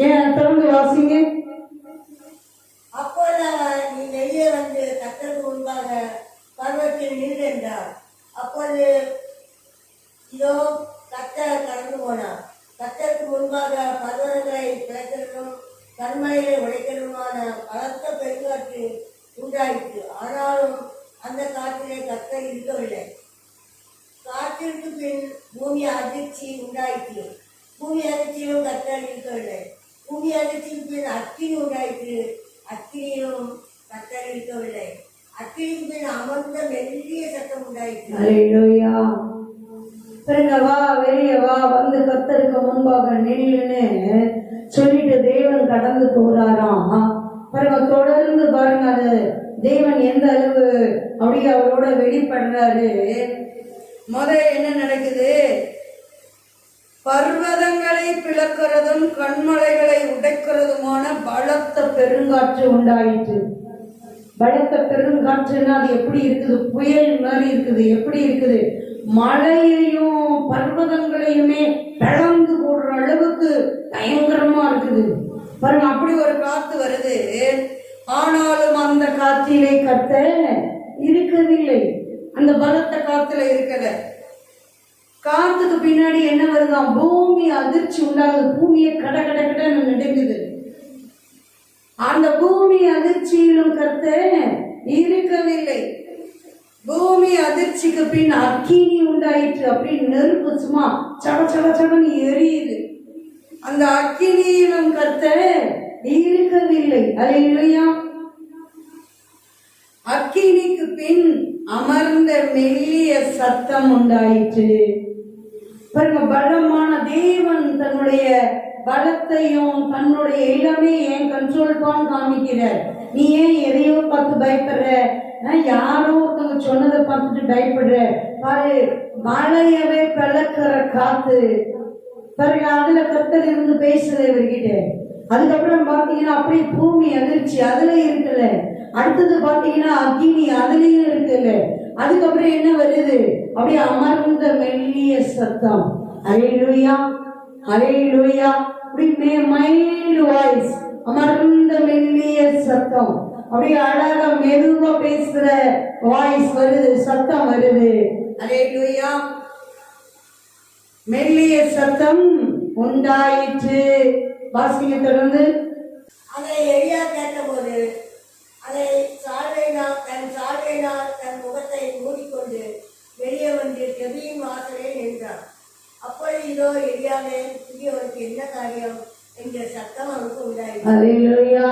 ஏன் திறந்து வாசிங்க. அப்போது அவர், நீ வெளியே வந்து கர்த்தருக்கு முன்பாக பர்வத்தில் நின்று என்றார். அப்போது இதோ கர்த்தர் கடந்து போனார். கர்த்தருக்கு முன்பாக பர்வதங்களை பிளக்கிறதும் கண்மலைகளை உடைக்கிறதுமான பலத்த பெருங்காற்று உண்டாயிற்று. ஆனாலும் அந்த காற்றிலே கர்த்தர் இருக்கவில்லை. காற்றிற்கு பின் பூமி அதிர்ச்சி உண்டாயிற்று. பூமி அதிர்ச்சியிலும் கர்த்தர் இருக்கவில்லை. பூமி அதிர்ச்சிக்கு பின் அக்கினி உண்டாயிற்று. அக்கினியிலும் கர்த்தர் இருக்கவில்லை. அக்கினிக்கு பின் அமர்ந்த மெல்லிய சத்தம் உண்டாயிற்று. அல்லேலூயா. பாருங்க, வா வெளியே வா, வந்து கர்த்தருக்கு முன்பாக நில்லுன்னு சொல்லிட்டு தேவன் கடந்து போறாராம். பாருங்க, தொடர்ந்து பாருங்க, அது தேவன் எந்த அளவு அப்படியே அவரோட வெளிப்படுறாரு. என்ன நடக்குது? பர்வதங்களை பிளக்கிறதும் கண்மலைகளை உடைக்கிறதுமான பலத்த பெருங்காற்று உண்டாயிற்று. பலத்த பெருங்காற்றுன்னா அது எப்படி இருக்குது? புயல் மாதிரி இருக்குது. எப்படி இருக்குது? மலையையும் பர்வதங்களையுமே பிளந்து போடுற அளவுக்கு பயங்கரமா இருக்குது. பாருங்க, அப்படி ஒரு காத்து வருது. ஆனாலும் அந்த காற்றிலே கர்த்தர் இருக்கவில்லை. அந்த பலத்த காத்துல இருக்கல. காத்துக்கு பின்னாடி என்ன வருதான்? பூமி அதிர்ச்சி உண்டாகுது. பூமியை கட கட கடன்னு நடுங்குது. அந்த பூமி அதிர்ச்சியிலும் கர்த்தர் இருக்கவில்லை. பூமி அதிர்ச்சிக்கு பின் அக்கினி உண்டாயிற்று. அப்படி நெருப்பு சும்மா சட சட சடன்னு எரியுது. அந்த அக்கினியிலும் கர்த்தர் இருக்கவில்லை. அல்லேலூயா. அக்கினிக்கு பின் அமர்ந்த மெல்லிய சத்தம் உண்டாயிற்று. பாருங்க, பலமான தேவன் தன்னுடைய பலத்தையும் தன்னுடைய எல்லாமே ஏன் கண்ட்ரோல் தான் காமிக்கிறார். நீ ஏன் எதையோ பார்த்து பயப்படுற? யாரோ ஒருத்தவங்க சொன்னதை பார்த்துட்டு பயப்படுற? பாரு, மழையவே பிளக்கிற காத்து. பாருங்க, அதுல கர்த்தர் இருந்து பேசுறது இவர்கிட்ட. அதுக்கப்புறம் பாத்தீங்கன்னா அப்படியே பூமி அதிர்ச்சி அதுல இருக்குல்ல. அடுத்தது பாத்தீங்கன்னா அக்கினி அதுலயும் இருக்குல்ல. அதுக்கப்புறம் என்ன வருது? அப்படியே அமர்ந்த மெல்லிய சத்தம். அல்லேலூயா, அல்லேலூயா. அப்படி மைல்டு வாய்ஸ், அமர்ந்த மெல்லிய சத்தம். அப்படியே அழகா மெதுவா பேசுற வாய்ஸ் வருது, சத்தம் வருது. அல்லேலூயா. மெல்லிய சத்தம் உண்டாயிற்று. வாசிங்க தொடர்ந்து. அதை எலியா கேட்டபோது அதை தன் சால்வையினால் தன் முகத்தை மூடிக்கொண்டு வெளியே வந்து கெபியின் வாசலே நின்றான். அப்பொழுது இதோ எலியாவே, புதியவருக்கு என்ன காரியம் என்ற சத்தம் அவனுக்கு உண்டாயிற்று. அல்லேலூயா.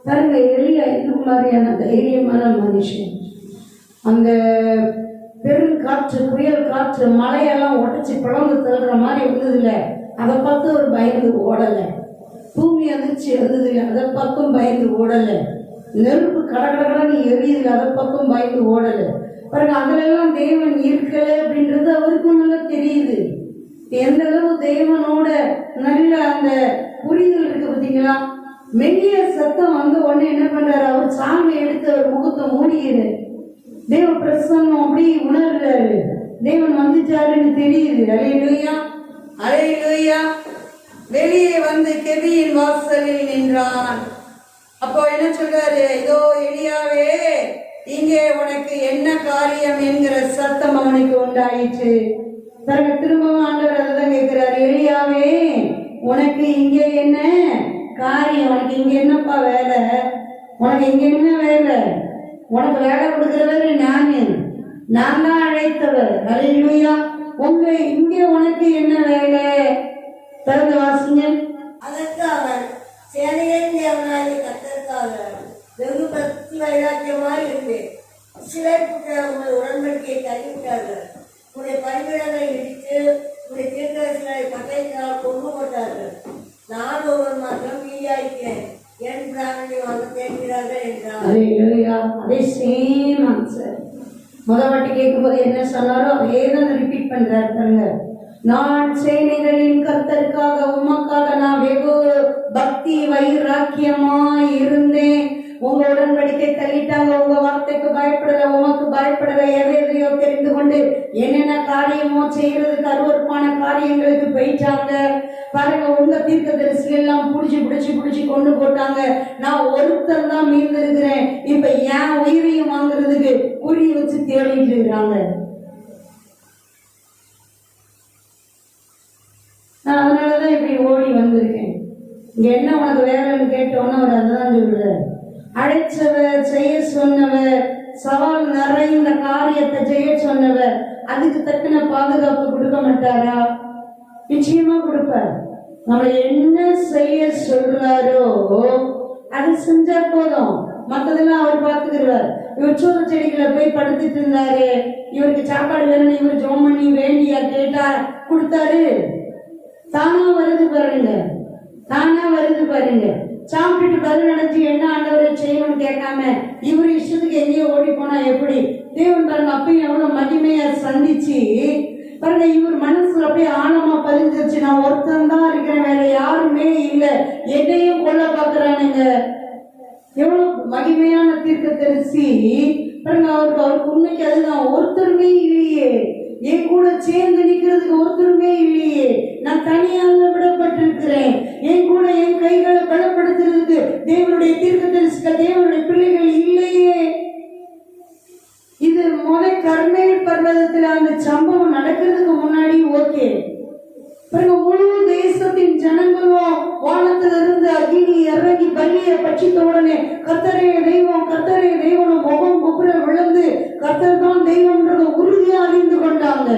பாருங்க, எலியா இந்த மாதிரியான தைரியமான மனுஷன். அந்த பெருங்காற்று, புயல் காற்று, மலையெல்லாம் உடைச்சி பிளந்து தள்ளுற மாதிரி இருந்ததுல, அதை பார்த்து ஒரு பயந்து ஓடல. பூமி அதிர்ச்சி இருந்ததுல, அதை பார்த்தும் பயந்து ஓடல. நெருப்பு கடகடன்னு எரியுதுல, அதை பார்த்தும் பயந்து ஓடல. பாருங்க, அதுல எல்லாம் தேவன் இருக்கல அப்படின்றது அவருக்கும் நல்லா தெரியுது. எந்த அளவு தேவனோட நல்ல அந்த புரிதல் இருக்கு பார்த்தீங்களா? மெல்லிய சத்தம் வந்த உடனே என்ன பண்றாரு? அவர் சாமி எடுத்து அவர் முகத்தை மூடிக்கிறாரு. தேவ பிரசன்னம் அப்படி உணர்றாரு. தேவன் வந்துட்டாருன்னு தெரியுது. அல்லேலூயா, அல்லேலூயா. வெளியே வந்து கெபியின் வாசலில் நின்றான். அப்போ என்ன சொல்றாரு? இதோ எலியாவே, இங்கே உனக்கு என்ன காரியம் என்கிற சத்தம் அவனுக்கு உண்டாயிற்று. பிறகு திரும்பவும் ஆண்டவர் அதான் கேட்கிறாரு, எலியாவே உனக்கு இங்கே என்ன காரியம்? உனக்கு இங்க என்னப்பா வேலை? உனக்கு இங்க என்ன வேலை? உனக்கு வேலை கொடுக்கிறவர் நான் தான் அழைத்தவர். அல்லேலூயா. இங்க உனக்கு என்ன வேலை? திறந்து வாசிங்க. அதற்கு அவன், சேனையின் தேவனாகிய கர்த்தருக்காக வெகு பக்தி வைராக்கியமாய் இருந்தேன். இஸ்ரவேல் புத்திரர் உங்கள் உடன்படிக்கையை கைவிட்டார்கள். உடைய பலிபீடங்களை இடித்து உடைய தீர்க்கதரிசிகளை பட்டயத்தினால் கொண்டு போட்டார்கள். நான் ஒருவன் மாத்திரம் மீதியாயிருக்கிறேன். என் பிராணனை வாங்க தேடுகிறார்கள் என்றார். அதே சேம் ஆன்சர். முதல் வாட்டி கேட்கும் போது என்ன சொன்னாரோ அதே தான் ரிப்பீட் பண்றாரு. பாருங்க, நான் சேனைகளின் கர்த்தருக்காக உமக்காக நான் வெகு பக்தி வைராக்கியமாய் இருந்தேன். உங்க உடன்படிக்கை தள்ளிட்டாங்க, உங்க வார்த்தைக்கு பயப்படல, உமக்கு பயப்படல. எதையோ தெரிந்து கொண்டு என்னென்ன காரியமோ செய்யறதுக்கு அருவருப்பான காரியங்களுக்கு போயிட்டாங்க. பாருங்க, உங்க தீர்க்கதரிசிகள் எல்லாம் புடிச்சு கொண்டு போட்டாங்க. நான் ஒருத்தர் தான் மீந்து இருக்கிறேன். இப்ப என் உயிரையும் வாங்குறதுக்கு குறி வச்சு தேடிட்டு இருக்கிறாங்க. ஓடி வந்திருக்கேன். இங்க என்ன உனக்கு வேலைன்னு கேட்டோன்னு அவர் அதான் சொல்றார். அழைச்சவர், செய்ய சொன்னவர், சவால் நிறைந்த காரியத்தை செய்ய சொன்னவர் அதுக்கு தக்கன பாதுகாப்பு கொடுக்க மாட்டாரா? நிச்சயமா கொடுப்பார். நம்மளை என்ன செய்ய சொல்றாரோ அது செஞ்சா போதும், மற்றதெல்லாம் அவர் பார்த்துக்கிறார். இவர் சூத செடிகளை போய் படுத்துட்டு இருந்தாரு, இவருக்கு சாப்பாடு வேணும்னு இவர் ஜோம் பண்ணி வேண்டியா கேட்டா கொடுத்தாரு. தானா வருது பாருங்க, தானா வருது பாருங்க. சாப்பிட்டுட்டு பதில் நினைச்சு என்ன ஆண்டவரை செய்யணும்னு கேட்காம இவர் இஷ்டத்துக்கு எங்கேயோ ஓடி போனா எப்படி? தேவன் பாருங்க அப்பயும் எவ்வளவு மகிமையா சந்திச்சு பாருங்க, இவர் மனசுல அப்படியே ஆழமா பதிஞ்சிருச்சு. நான் ஒருத்தன் தான் இருக்கிறேன், வேற யாருமே இல்லை, எதையும் கொல்ல பாக்குறானுங்க. எவ்வளவு மகிமையான தீர்க்கதரிசி பாருங்க. அவருக்கு உண்மைக்கு அதுதான், ஒருத்தருமே இல்லையே, என் கூட சேர்ந்து நிக்கிறதுக்கு ஒருத்தருமே இல்லையே, நான் தனியாக விடப்பட்டிருக்கிறேன், என் கூட என் கைகளை பலப்படுத்துறதுக்கு தேவனுடைய தீர்க்கதரிசிகள், தேவனுடைய பிள்ளைகள் இல்லையே. இது கர்மேல் பர்வதத்தில் அந்த சம்பவம் நடக்கிறதுக்கு முன்னாடி ஓகே. பிறகு முழு தேசத்தின் ஜனங்களும் வானத்திலிருந்து அக்னி இறங்கி பலியை பட்சித்த உடனே கர்த்தரே தெய்வம், கர்த்தரே தெய்வம் முகம் குப்புற விழுந்து கர்த்தர் தான் தெய்வம்ன்றத உறுதியா அறிந்து கொண்டாங்க.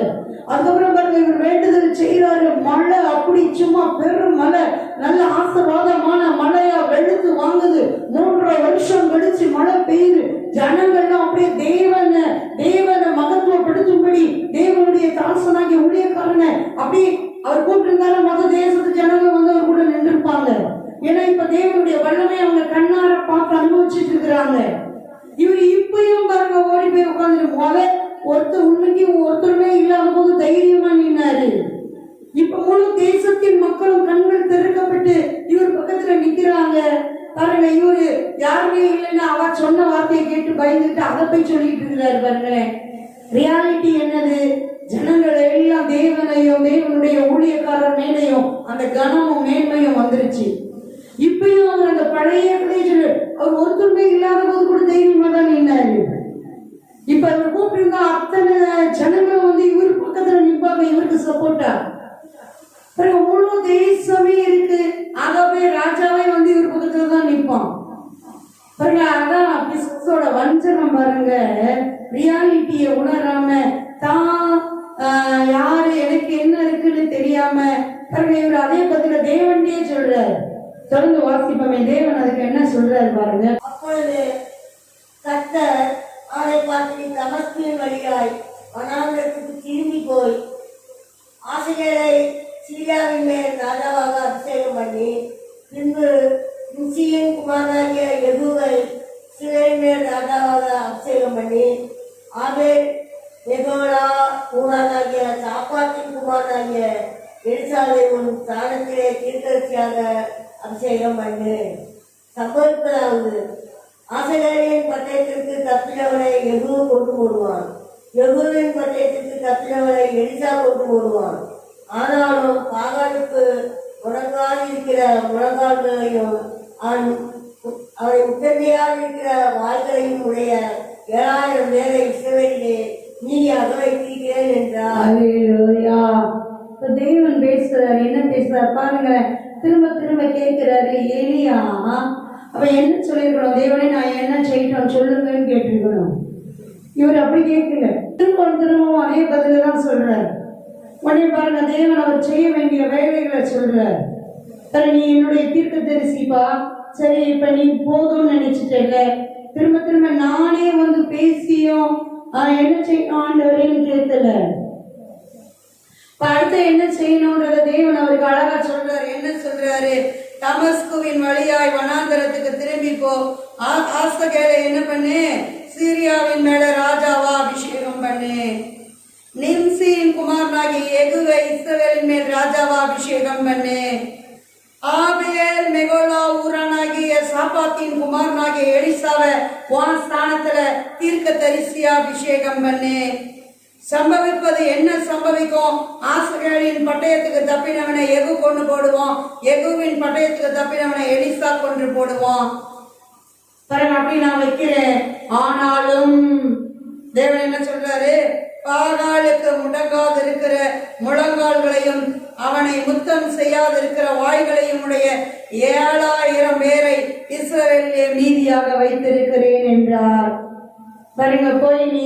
அதுக்கப்புறம் பாருங்க இவர் வேண்டுதல் செய்யறாரு. மழை அப்படி சும்மா பெரும் மழை, நல்ல ஆசீர்வாதமான மழையா வெளுத்து வாங்குது. 3.5 வருஷம் கழிச்சு மழை பெய்யுது. ஜனங்கள்லாம் அப்படியே தேவனை மகத்துவப்படுத்தும்படி தேவனுடைய தாசனாகிய ஊழியக்காரனை அப்படி அவர் கூப்பிட்டிருந்தாரு. மொத தேசத்து ஜனங்கள் வந்து அவர் கூட நின்றுப்பாங்க. ஏன்னா இப்ப தேவனுடைய வல்லமை அவங்க கண்ணார பார்த்து அனுபவிச்சுட்டு இருக்கிறாங்க. இவர் இப்பயும் பாருங்க ஓடி போய் உட்கார்ந்து உண்மைக்கு ஒருத்தருமே இல்லாத போது தைரியமா நின்னாரு. இப்ப முழு தேசத்தின் மக்களும் கண்கள் திறக்கப்பட்டு இவர் பக்கத்துல நிக்கிறாங்க. பாருங்க இவரு யாருமே இல்லைன்னா அவ சொன்ன வார்த்தையை கேட்டு பயந்துட்டு அதை போய் சொல்லிட்டு இருக்கிறாரு. பாருங்களேன் ரியாலிட்டி என்னது? ஜனங்கள் எல்லாம் தேவனையும் தேவனுடைய ஊழியக்காரர் மேலையும் அந்த கனமும் மேன்மையும் வந்துருச்சு. இப்பயும் அவர் அந்த பழைய அவர் ஒருத்தருமே இல்லாத போது கூட தைரியமா தான் நின்னாரு. இப்ப அவர் கூப்பிட்டு அத்தனை ஜனங்களும் வந்து இவரு பக்கத்துல நிற்பாங்க, இவருக்கு சப்போர்ட்டா. முழு தேசமே இருக்கு, ஆகவே ராஜாவே வந்து இவர் பக்கத்துல தான் நிற்பான். பாருங்க அதான் பிசிக்ஸோட வஞ்சனம். பாருங்க ரியாலிட்டிய உணராம தான் யாரு எனக்கு என்ன இருக்குன்னு தெரியாம பாருங்க இவர் அதே பத்தில தேவன்டே சொல்றாரு. தொடர்ந்து வாசிப்போமே, தேவன் அதுக்கு என்ன சொல்றாரு பாருங்க. அப்பொழுது கர்த்தர் அவனை பார்த்து தமஸ்குவின் வழியாய் வனாந்தரத்துக்கு திரும்பி போய் ஆசிரியரை சீரியாவின் மேல் ராஜாவாக அபிஷேகம் பண்ணி, பின்பு முசியின் குமாரனாகிய யெகூவை இஸ்ரவேலின் மேல் ராஜாவாக அபிஷேகம் பண்ணி, ஆபேல் மெகோலா குமாரனாகிய சாப்பாத்தின் குமாரனாகிய எலிசாவை உன் ஸ்தானத்திலே தீர்க்கதரிசியாக அபிஷேகம் பண்ணு. சம்பவிப்பதாவது, ஆசகரின் பட்டயத்திற்கு தப்பினவனை யெகூ கொண்டு போடுவான், யெகூவின் பட்டயத்திற்கு தப்பினவனை எலிசா கொண்டு போடுவான். ஆனாலும் பாகாலுக்கு முழங்கால் இருக்கிற முழங்கால்களையும் அவனை உடனடியாக இருக்கிற வாய்களையும் உடைய 7000 பேரை இஸ்ரவேலிலே நீதியாக வைத்திருக்கிறேன் என்றார். தேவன் பேசுறாரு. என்ன பேசுறாரு பாருங்க, திரும்ப திரும்ப கேட்கிறாரு. எலியா அப்ப என்ன சொல்லிருக்கணும்? தேவனே நான் என்ன செய்யணும் சொல்லுங்கன்னு கேட்டிருக்கணும். இவர் அப்படி கேட்கல, திரும்பவும் அதே பதில தான் சொல்றாரு. உடனே பாருங்க தேவன் அவர் செய்ய வேண்டிய வேலைகளை சொல்றார். சரி நீ என்னுடைய தீர்க்கதரிசிப்பா, சரி இப்ப நீ போதும்னு நினைச்சிட்டல, திரும்ப திரும்ப நானே வந்து பேசியும் என்ன செய்யணும் ஆண்டவரேன்னு கேட்கல. அடுத்து என்ன செய்யணும்ன்றத தேவன் அவருக்கு அழகா சொல்றாரு. என்ன சொல்றாரு? தமஸ்குவின் வழியாய் வனாந்தரத்துக்கு திரும்பி போ, ஆசகேலை என்ன பண்ணு, சீரியாவின் மேல ராஜாவா அபிஷேகம் பண்ணு, நிம்சியின் குமாரனாகிய யெகூவை இஸ்ரவேலின் மேல் ராஜாவா அபிஷேகம் பண்ணு, ஆபேல் மெகோலா ஊரானாகிய சாப்பாத்தின் குமாரனாகிய எலிசாவை உன் ஸ்தானத்துல தீர்க்கதரிசியா அபிஷேகம் பண்ணு. சம்பவிப்பது என்ன சம்பவிக்கும்? ஆசகேலின் பட்டயத்துக்கு தப்பினவனை யெகூ கொண்டு போடுவான், யெகூவின் பட்டயத்துக்கு தப்பினவனை எலிசா கொண்டு போடுவான். பாருங்க அப்படி நான் வைக்கிறேன். ஆனாலும் தேவன் என்ன சொல்றாரு? பாகாலுக்கு முடங்காது இருக்கிற முழங்கால்களையும் அவனை முத்தம் செய்யாதிருக்கிற வாய்களையும் உடைய 7000 பேரை இஸ்ரவேலிலே மீதியாக வைத்திருக்கிறேன் என்றார். பாருங்க, போய் நீ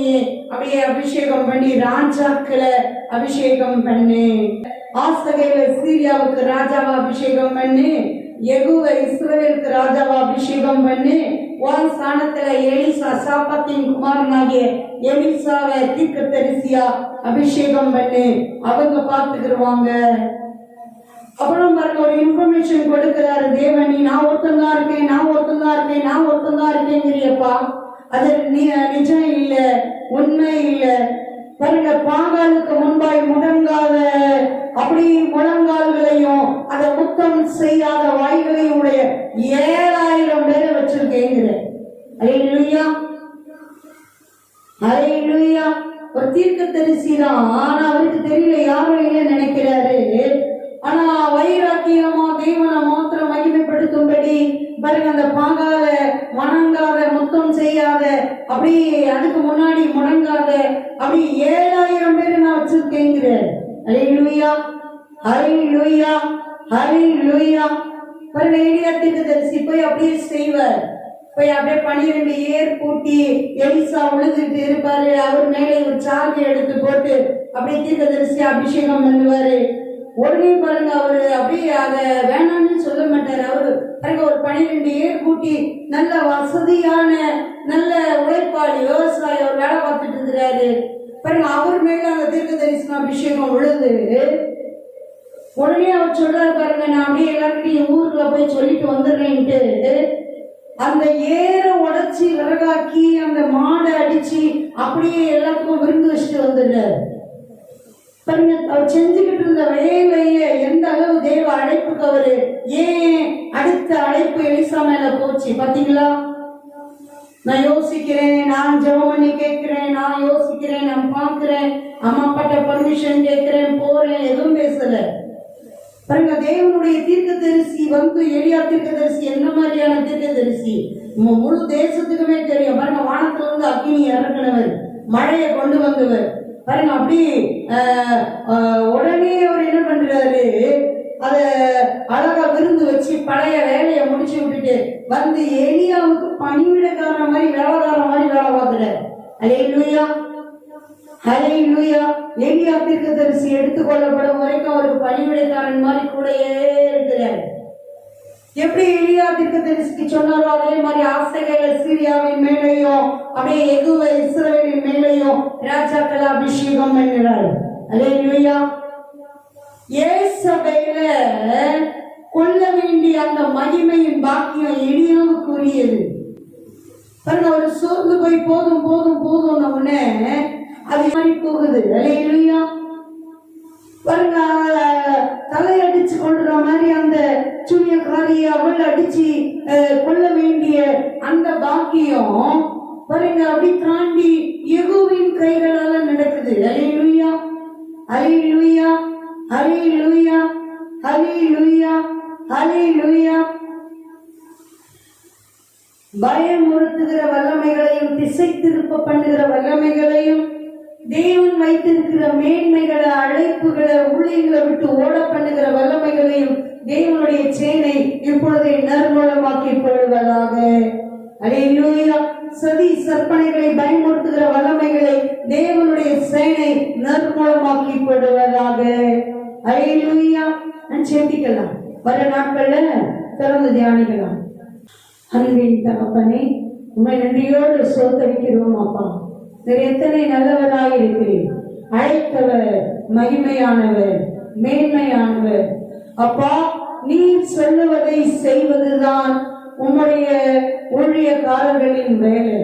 அப்படியே அபிஷேகம் பண்ணி ராஜாக்களை அபிஷேகம் பண்ணு. ஆசகேல சீரியாவுக்கு ராஜாவா அபிஷேகம் பண்ணு. யெகூவை இஸ்ரவேலுக்கு ராஜாவா அபிஷேகம் பண்ணு. உன் ஸ்தானத்துல எலிசா, சாபாத்தின் குமாரனாகிய எலிசாவை தீர்க்கதரிசியா அபிஷேகம் பண்ணு. அவங்க பார்த்துக்கிடுவாங்க. அப்புறம் பாருங்க, ஒரு இன்ஃபர்மேஷன் கொடுக்கிறாரு தேவன். நீ நான் ஒருத்தந்தான் இருக்கேன், நான் ஒருத்தந்தான் இருக்கேன், நான் ஒருத்தந்தான் இருக்கேங்கிறியப்பா. அது நிஜம் இல்ல, உண்மை இல்ல. பாருங்க, பாகாலுக்கு முன்பாய் முடங்காத அப்படி முழங்கால்களையும் அதை முத்தம் செய்யாத வாய்களையும் உடைய 7000 பேரை வச்சிருக்கேங்கிற. அல்லேலூயா, அல்லேலூயா. ஒரு தீர்க்கதரிசி தான், ஆனா அவருக்கு தெரியல, யாரும் இல்லை நினைக்கிறாரு. ஆனா வைராக்கியமா தேவனை மாத்திரம் மகிமைப்படுத்தும்படி பாருங்க, அந்த பாகால வணங்காத, முத்தம் செய்யாத, அப்படி அதுக்கு முன்னாடி முடங்காத அப்படி 7000 பேர் நான் வச்சிருக்கேங்கிற. அல்லேலூயா, அல்லேலூயா, அல்லேலூயா. பாருங்க, எலியா தீர்க்கதரிசி போய் அப்படியே செய்வார். போய் அப்படியே 12 ஏர் பூட்டி எலிசா விழுந்துட்டு இருப்பாரு. அவர் மேலே ஒரு சார்ஜ் எடுத்து போட்டு அப்படியே தீர்க்கதரிசி அபிஷேகம் பண்ணுவாரு. உடனே பாருங்க, அவரு அப்படியே அதை வேணான்னு சொல்ல மாட்டாரு. அவரு பாருங்க, ஒரு 12 ஏர் கூட்டி நல்ல வசதியான நல்ல உழைப்பாளி விவசாயி அவர் வேலை பார்த்துட்டு இருக்கிறாரு. பாருங்க, அவர் மேல அந்த தீர்க்க தரிசன அபிஷேகம் விழுது. உடனே அவர் சொல்றாரு, பாருங்க, நான் அப்படியே எல்லாருக்கிட்டையும் ஊருக்குள்ள போய் சொல்லிட்டு வந்துடுறேன்ட்டு அந்த ஏரை உடைச்சி விறகாக்கி அந்த மாடை அடிச்சு அப்படியே எல்லாத்துக்கும் விருந்து வச்சுட்டு வந்துடுறாரு. பாருங்க, அவர் செஞ்சுக்கிட்டு இருந்த வேலையை எந்த அளவு தேவ அழைப்புக்கு அவரு ஏன் அடுத்த அழைப்பு எலிசா மேல போச்சு பாத்தீங்களா? நான் யோசிக்கிறேன், நான் ஜெபம் பண்ணி கேட்கிறேன், நான் யோசிக்கிறேன், நான் பாக்குறேன், அம்மா அப்பாட்ட பர்மிஷன் கேட்கிறேன், போறேன், எதுவும் பேசல. பாருங்க, தேவனுடைய தீர்க்கதரிசி வந்து எலியா தீர்க்கதரிசி என்ன மாதிரியான தீர்க்கதரிசி முழு தேசத்துக்குமே தெரியும். பாருங்க, வானத்துல இருந்து அக்னி இறக்குனவர், மழையை கொண்டு வந்தவர். பாருங்க, அப்படி உடனே அவர் என்ன பண்றாரு, அத அழகா விருந்து வச்சு பழைய வேலையை முடிச்சு விட்டுட்டு வந்து எலியாவுக்கு பணிவிடைக்காரன் மாதிரி வேலைக்காரன் மாதிரி வேலை பார்க்கிறார். அல்லேலூயா, அல்லேலூயா. எலியா தீர்க்கதரிசி எடுத்துக்கொள்ளப்படும் வரைக்கும் அவருக்கு பணிவிடைக்காரன் மாதிரி கூடயே இருக்கிறார். எப்படி எலியா தீர்க்கதரிசிக்கு சொன்னாரோ அதே மாதிரி ஆசகேல சீரியாவின் மேலையும் அப்படியே யெகூவை இஸ்ரவேலின் மேலையும் ராஜாக்களை அபிஷேகம் பண்ணுகிறார். அல்லேலூயா. ஏசபேல கொள்ள வேண்டிய அந்த மகிமையின் பாக்கியம் எலியாவுக்குரியது. பாருங்க, ஒரு சோர்ந்து போய் போதும் போதும் போதும் உடனே அது மாதிரி போகுது. அல்லேலூயா. பாருங்க, தலையடிச்சு கொள்ற மாதிரி அந்த சூரியக்காரியை அவள் அடிச்சு கொள்ள வேண்டிய அந்த பாக்கியம் பாருங்க அப்படி தாண்டி யெகூவின் கைகளால நடக்குது. அல்லேலூயா, அல்லேலூயா, அல்லேலூயா, அல்லேலூயா, அல்லேலூயா. பயமுறுத்துகிற வல்லமைகளையும் திசை திருப்ப பண்ணுகிற வல்லமைகளையும் தேவன் வைத்திருக்கிற மேன்மைகளை, அழைப்புகளை, ஊழியர்களை விட்டு ஓட பண்ணுகிற வல்லமைகளையும் தேவனுடைய சேனை இப்பொழுதே நற்மூலமாக்கி போடுவதாக. அல்லேலூயா. சதி சற்பனைகளை பயமுறுத்துகிற வல்லமைகளை தேவனுடைய சேனை நற்மூலமாக்கி போடுவதாக. அல்லேலூயா. சேர்த்திக்கலாம், வர நாட்கள்ல திறந்து தியானிக்கலாம். அன்பின் தகப்பனே, உண்மை நன்றியோடு சோத்தரிக்கிறோம் அப்பா. எத்தனை நல்லவராய் இருக்கிறீர். அழைத்தவர், மகிமையானவர், மேன்மையானவர். அப்பா, நீர் சொல்லுவதை செய்வதுதான் உம்முடைய ஊழியக்காரர்களின் வேலை.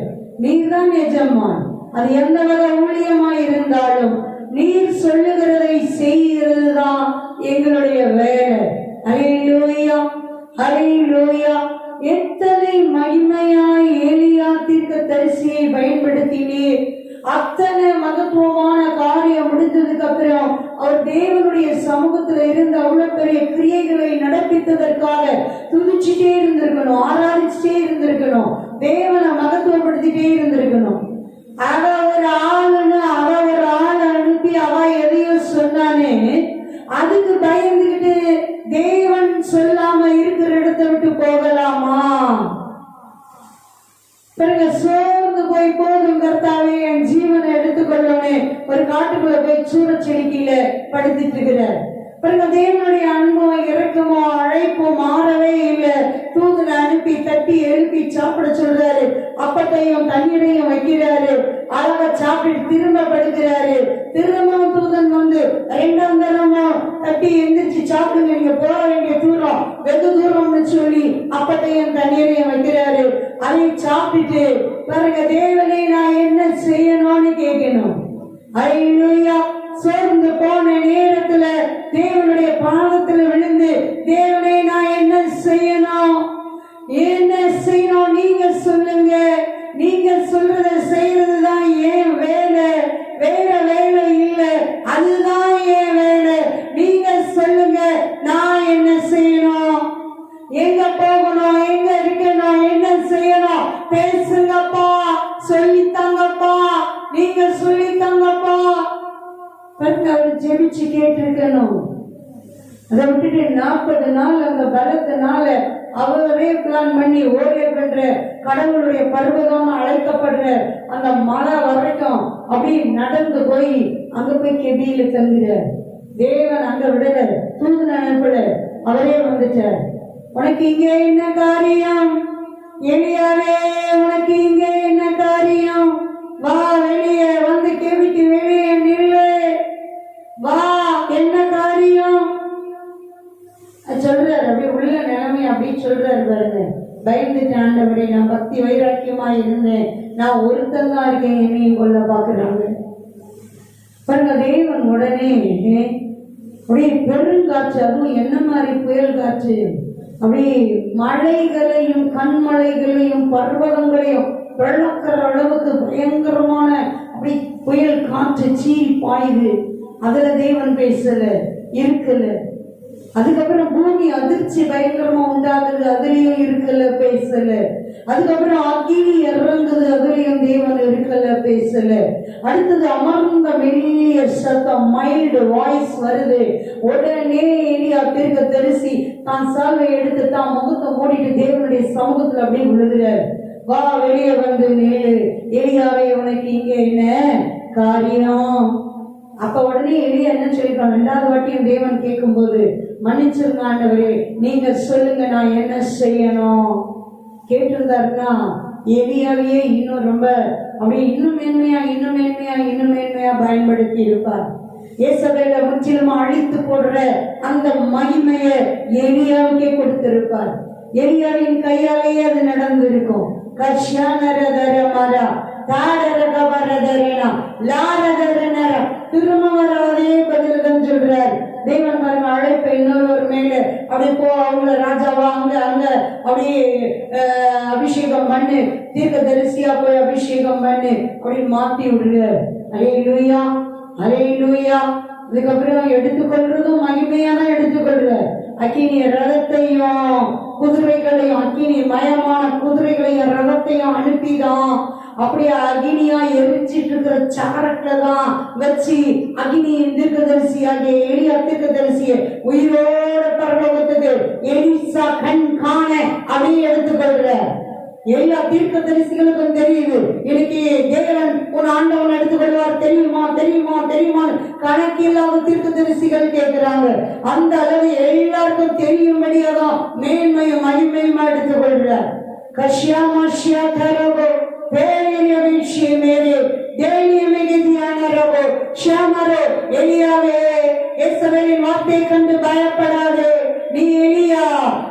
நீர்தான் எஜமான். அது எந்த வகை ஊழியமாய் இருந்தாலும் நீர் சொல்லுகிறதை செய்கிறதுதான் எங்களுடைய வேலை. அல்லேலூயா, அல்லேலூயா. எத்தனை மகிமையாய் எலியா தீர்க்கதரிசியை பயன்படுத்தினீர். அத்தனை மகத்துவமான காரியம் முடித்ததுக்கு அப்புறம் அவர் தேவனுடைய சமூகத்துல இருந்து அவ்வளவு பெரிய கிரியைகளை நடப்பித்ததற்காக துதிச்சுட்டே இருந்திருக்கணும், ஆராதிச்சுட்டே இருந்திருக்கணும், தேவனை மகத்துவப்படுத்திட்டே இருந்திருக்கணும். அவ ஒரு ஆள் அனுப்பி அவ எதையோ சொன்னானே, அதுக்கு பயம் ஒரு காட்டுக்குள்ள போய் சூறச்செடிக்கையில படுத்துட்டு இருக்கிறார். பிறகு தேவனுடைய அன்போ இறக்கமோ அழைப்போ மாறவே இல்லை. தூதனை அனுப்பி தட்டி எழுப்பி சாப்பிட சொல்றாரு. அப்பத்தையும் தண்ணீரையும் வைக்கிறாரு. அழகா சாப்பிட்டு திரும்ப படுக்கிறாரு. திரும்பவும் தூதன் வந்து 2ஆம் தரமும் தட்டி எந்திரிச்சு சாப்பிடுங்க, நீங்க போக வேண்டிய தூரம் வெகு தூரம்னு சொல்லி அப்பத்தையும் தண்ணீரையும் வைக்கிறாரு. அதை சாப்பிட்டுட்டு பாருங்க, தேவனே நான் என்ன செய்யணும்னு கேட்கணும். அல்லேலூயா. சோர்ந்து போன நேரத்துல தேவனுடைய பாதத்துல விழுந்து, தேவனே நான் என்ன செய்யணும், என்ன செய்யணும் நீங்க சொல்லுங்க. நீங்க சொல்றத செய்யறதுதான் ஏன் வேலை, வேற வேலை இல்லை, அதுதான் ஏன் வேலை. நீங்க சொல்லுங்க, நான் என்ன செய்யணும், எங்க போகணும், எங்க இருக்கணும், என்ன செய்யணும், பேசுங்கப்பா, சொல்லித்தாங்கப்பா, நீங்க சொல்லித்தாங்கப்பா. அவர் ஜெபிச்சு கேட்டிருக்கணும். அதை விட்டுட்டு 40 நாள் அந்த பலத்தினால அவரே பிளான் பண்ணி ஓரே பண்ற கடவுளுடைய பர்வதம் அழைக்கப்படுற அந்த மலை வரைக்கும் அப்படி நடந்து போய் அங்க போய் கெபியில தங்குறார். தேவன் அங்க விடல, தூதன் அனுப்பல, அவரே வந்துட்டார். உனக்கு இங்க என்ன காரியம் எலியாவே, உனக்கு இங்க என்ன காரியம், வா வெளியே வந்து கெபிக்கு வெளியே நில்லு, வா என்ன காரியம் சொல்றாரு. அப்படியே உள்ள நிலைமை அப்படி சொல்றாரு பாருங்க. பயந்துட்டு, ஆண்டவரே நான் பக்தி வைராக்கியமா இருந்தேன், நான் ஒருத்தன் தான் இருக்கேன், என்னையும் கொல்ல பாக்குறாங்க பாருங்க. தேவன் உடனே அப்படியே பெருங்காற்று, அதுவும் என்ன மாதிரி புயல் காற்று, அப்படியே மலைகளையும் கண்மலைகளையும் பர்வதங்களையும் வெள்ளக்கிற அளவுக்கு பயங்கரமான அப்படி புயல் காற்று சீறி பாயுது. அதுல தேவன் பேசல, இருக்கல. அதுக்கப்புறம் பூமி அதிர்ச்சி பயங்கரமா உண்டாகுது, அதுலயும் இருக்கல, பேசல. அதுக்கப்புறம் அக்கினி இறங்குது, அதுலயும் தேவன் இருக்கல, பேசல. அடுத்தது அமர்ந்த மெல்லிய சத்தம், மைல்டு வாய்ஸ் வருது. உடனே எலியா தீர்க்கதரிசி தான் சால்வை எடுத்து தான் முகத்தை மூடிட்டு தேவனுடைய சமூகத்துல அப்படியே விழுகிறார். வா வெளியே வந்து நில்லு, எலியாவே உனக்கு இங்க என்ன காரியம். அப்ப உடனே எலியா என்ன சொல்லிருக்காங்க, 2வது வாட்டியும் தேவன் கேட்கும் போது, மன்னிச்சிருங்க ஆண்டவரே, நீங்க சொல்லுங்க நான் என்ன செய்யணும் கேட்டிருந்தாருன்னா எலியாவையே இன்னும் ரொம்ப அப்படியே இன்னும் மேன்மையா பயன்படுத்தி இருப்பார். இயேசபேல முற்றிலுமா அழித்து போடுற அந்த மகிமையை எலியாவுக்கே கொடுத்திருப்பார். எலியாவின் கையாலேயே அது நடந்திருக்கும். திருமவராதே பதில்தான் சொல்றார். தேவன் பாருங்க அழைப்ப இன்னொரு மேல அப்படியே போ, அவங்கள ராஜாவா அங்க அங்க அப்படியே அபிஷேகம் பண்ணு, தீர்க்க தரிசியா போய் அபிஷேகம் பண்ணு அப்படின்னு மாத்தி விடுங்க. அல்லேலூயா, அல்லேலூயா. இதுக்கப்புறம் எடுத்துக்கொள்றதும் மகிமையா தான் எடுத்துக்கொள்ற. அக்கினி ரதத்தையும் குதிரைகளையும், அக்கினி மயமான குதிரைகளையும் ரதத்தையும் அனுப்பிதான் அப்படியே அகினியா எரிஞ்சிட்டு இருக்கிற சாரத்தை தான் வச்சு அகினியின் தீர்க்கதரிசியாகிய எலியா தீர்க்கதரிசியை உயிரோட பரலோகத்துக்கு எலிசா கண் காண அப்படியே எடுத்துக்கொள்ற. எல்லா தீர்க்க தரிசிகளுக்கும் தெரியுது, இன்னைக்கு தேவன் உன் ஆண்டவன் எடுத்துக்கொள்வார் தெரியுமா தெரியுமா தெரியுமா. கணக்கில்லாத தீர்க்க தரிசிகள் கேட்கிறாங்க. அந்த அளவு எல்லாருக்கும் தெரியும்படியாதான் மேன்மையும் மகிமையுமா எடுத்துக்கொள்றார். கஷ்யாமாஷ்யா தரவோ பேரிய விஷயம் மேலே தியானரவோ ஷாமரோ எலியாவே, இயேசுவின் வார்த்தையை கண்டு பயப்படாதே. நீ எலியா,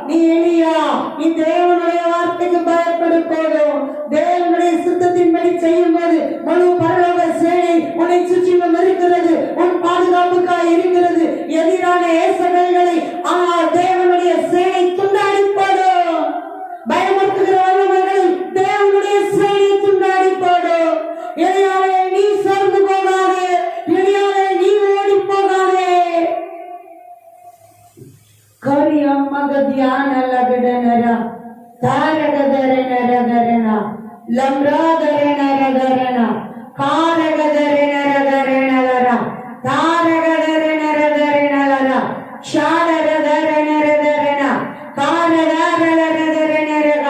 நீ எலியா, நீ தேவனுடைய வார்த்தைக்கு பயப்படு போதும். தேவனுடைய சுத்தத்தின்படி செய்யும் போது முழு பரலோக சேனை உன்னை சுற்றிலும் இருக்கிறது, உன் பாதுகாப்புக்காக இருக்கிறது. எதிரான ஏசவைகளை ஆனால் தேவனுடைய சேனை துண்டாடி போடும். பயமுறுத்துகிற வல்லமைகளை தேவனுடைய சேனை துண்டாடி போடும். எலியாவே நீ சோர்ந்து போகாதே, எலியாவே நீ ஓடி போகாதே. கரியம் மகதியான லகடனர தாரகதரனரதரன லம்ராதரனரதரன காரகதரனரதரனலர தாரகதரனரதரனலர ஷாரதரனரதரன காரதரனரதரனரக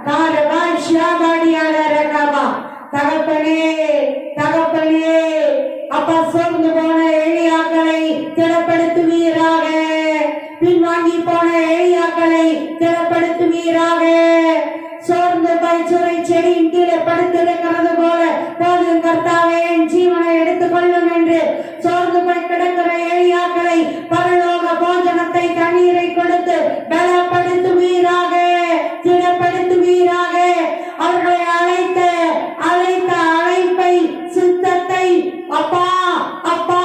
காரவாஷ்யாபடியாலரகபா. தகப்பனே தகப்பனே, அப்பா சோர்ந்து போன எளியாக்களை திடப்படுத்துவீராக. பின்வாங்கி போன எளியாக்களை திடப்படுத்துவீராக. சோர்ந்து பைச்சுரை செடியின் கீழே படுத்திருக்கிறது போல போதும் கர்த்தாவே என் ஜீவனை எடுத்துக் கொள்ளும் என்று சோர்ந்து போய் கிடக்கிற எளியாக்களை பரலோக போஜனத்தை தண்ணீரை கொடுத்து பலப்படுத்துவீராக, திடப்படுத்துவீராக. அவர்களை அழைத்த அழைப்பை சித்தத்தை அப்பா அப்பா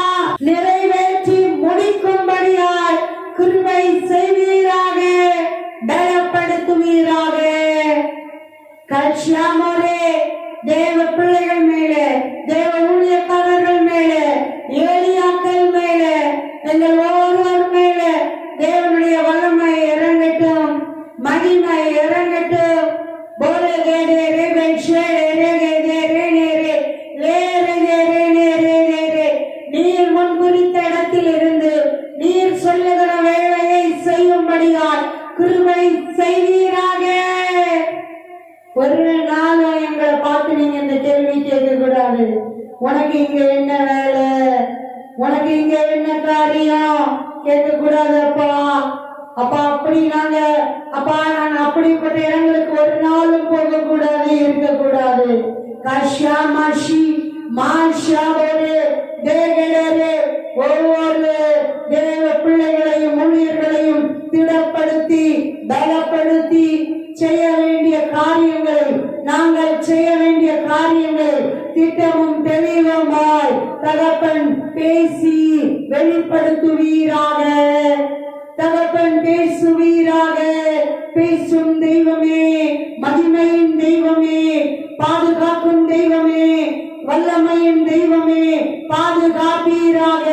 நிறைவேற்றி முடிக்கும்படியாய் கிருபை செய்வீராக, பலப்படுத்துவீராக. கல்ஷாமரே தேவ பிள்ளைகள் மேலே, தேவ ஊழியக்காரர்கள் மேலே, ஏலியாக்கள் மேலே, எங்கள் ஒவ்வொருவர் மேலே தேவனுடைய வல்லமை இறங்கட்டும், மகிமை இறங்கட்டும். நீர் முன்குறித்த இடத்தில் இருந்து நீர் சொல்லுகிற வேலையை செய்யும்படியால் கிருபை செய்வீராக. ஒரு நாளும் எங்களை பார்த்து நீங்க இந்த கேள்வி கேட்க கூடாது. உனக்கு இங்க என்ன வேலை, உனக்கு இங்க என்ன காரியம் கேட்க கூடாது. அப்பா அப்பா அப்படி நாங்க அப்படிப்பட்ட இடங்களுக்கு ஒரு நாளும் போக கூடாது, இருக்கக்கூடாது. ஒவ்வொரு தேவ பிள்ளைகளையும் ஊழியர்களையும் திடப்படுத்தி பலப்படுத்தி செய்ய வேண்டிய காரியங்களை, நாங்கள் செய்ய வேண்டிய காரியங்களை திட்டமும் தெளிவுமாய் தகப்பன் பேசி வெளிப்படுத்துவீராக. தகப்பன் பேசுவீராக. பேசும் தெய்வமே, மகிமையின் தெய்வமே, பாதுகாக்கும் தெய்வமே, வல்லமையின் தெய்வமே, பாதுகாப்பீராக.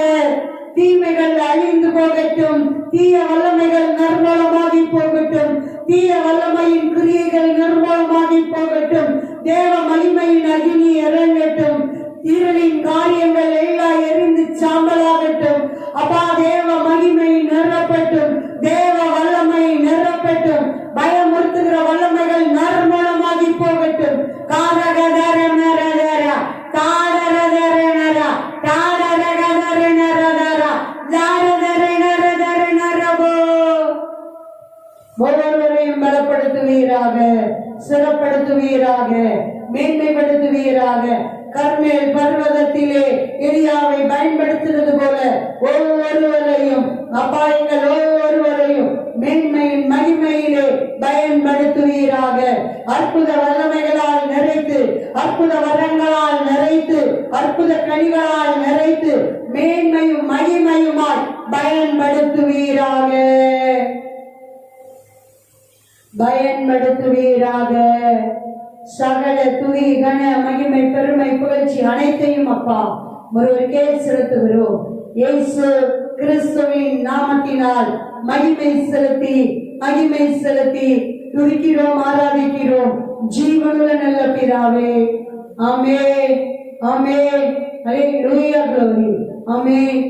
தீமைகள் அழிந்து போகட்டும், தீய வல்லமைகள் நிர்மூலமாகி போகட்டும், தீய வல்லமையின் கிரியைகள் நிர்மூலமாகி போகட்டும். தேவ மகிமையின் அகினி இறங்கட்டும். இருளின் காரியங்கள் எல்லாம் எரிந்து சாம்பலாகட்டும். அப்பா தேவ மகிமை நிரப்பட்டும், தேவ வல்லமை நிரப்பட்டும். பயமுறுத்துகிற வல்லமைகள் நிர்மூலமாகி போகட்டும். ஒவ்வொருவரையும் பலப்படுத்துவீராக, சிறப்படுத்துவீராக, மேன்மைப்படுத்துவீராக. கர்மேல் பர்வதத்திலே எலியாவை பயன்படுத்தினது போல ஒவ்வொருவரையும் அப்பா எங்கள் ஒவ்வொருவரையும் மேன்மையின் மகிமையிலே பயன்படுத்துவீராக. அற்புத வல்லமைகளால் நிறைத்து, அற்புத வரங்களால் நிறைத்து, அற்புத கனிகளால் நிறைத்து, மேன்மையும் மகிமையுமாய் பயன்படுத்துவீராக, பயன்படுத்துவீராக. சகல துதி கன மகிமை பெருமை புகழ்ச்சி அனைத்தையும் அப்பா ஒருவருக்கே செலுத்துகிறோம். இயேசு கிறிஸ்துவின் நாமத்தினால் மகிமை செலுத்தி துதிக்கிறோம், ஆராதிக்கிறோம் ஜீவனுள்ள நல்ல பிதாவே. ஆமென், ஆமென், ஹல்லேலூயா, glory, ஆமென்.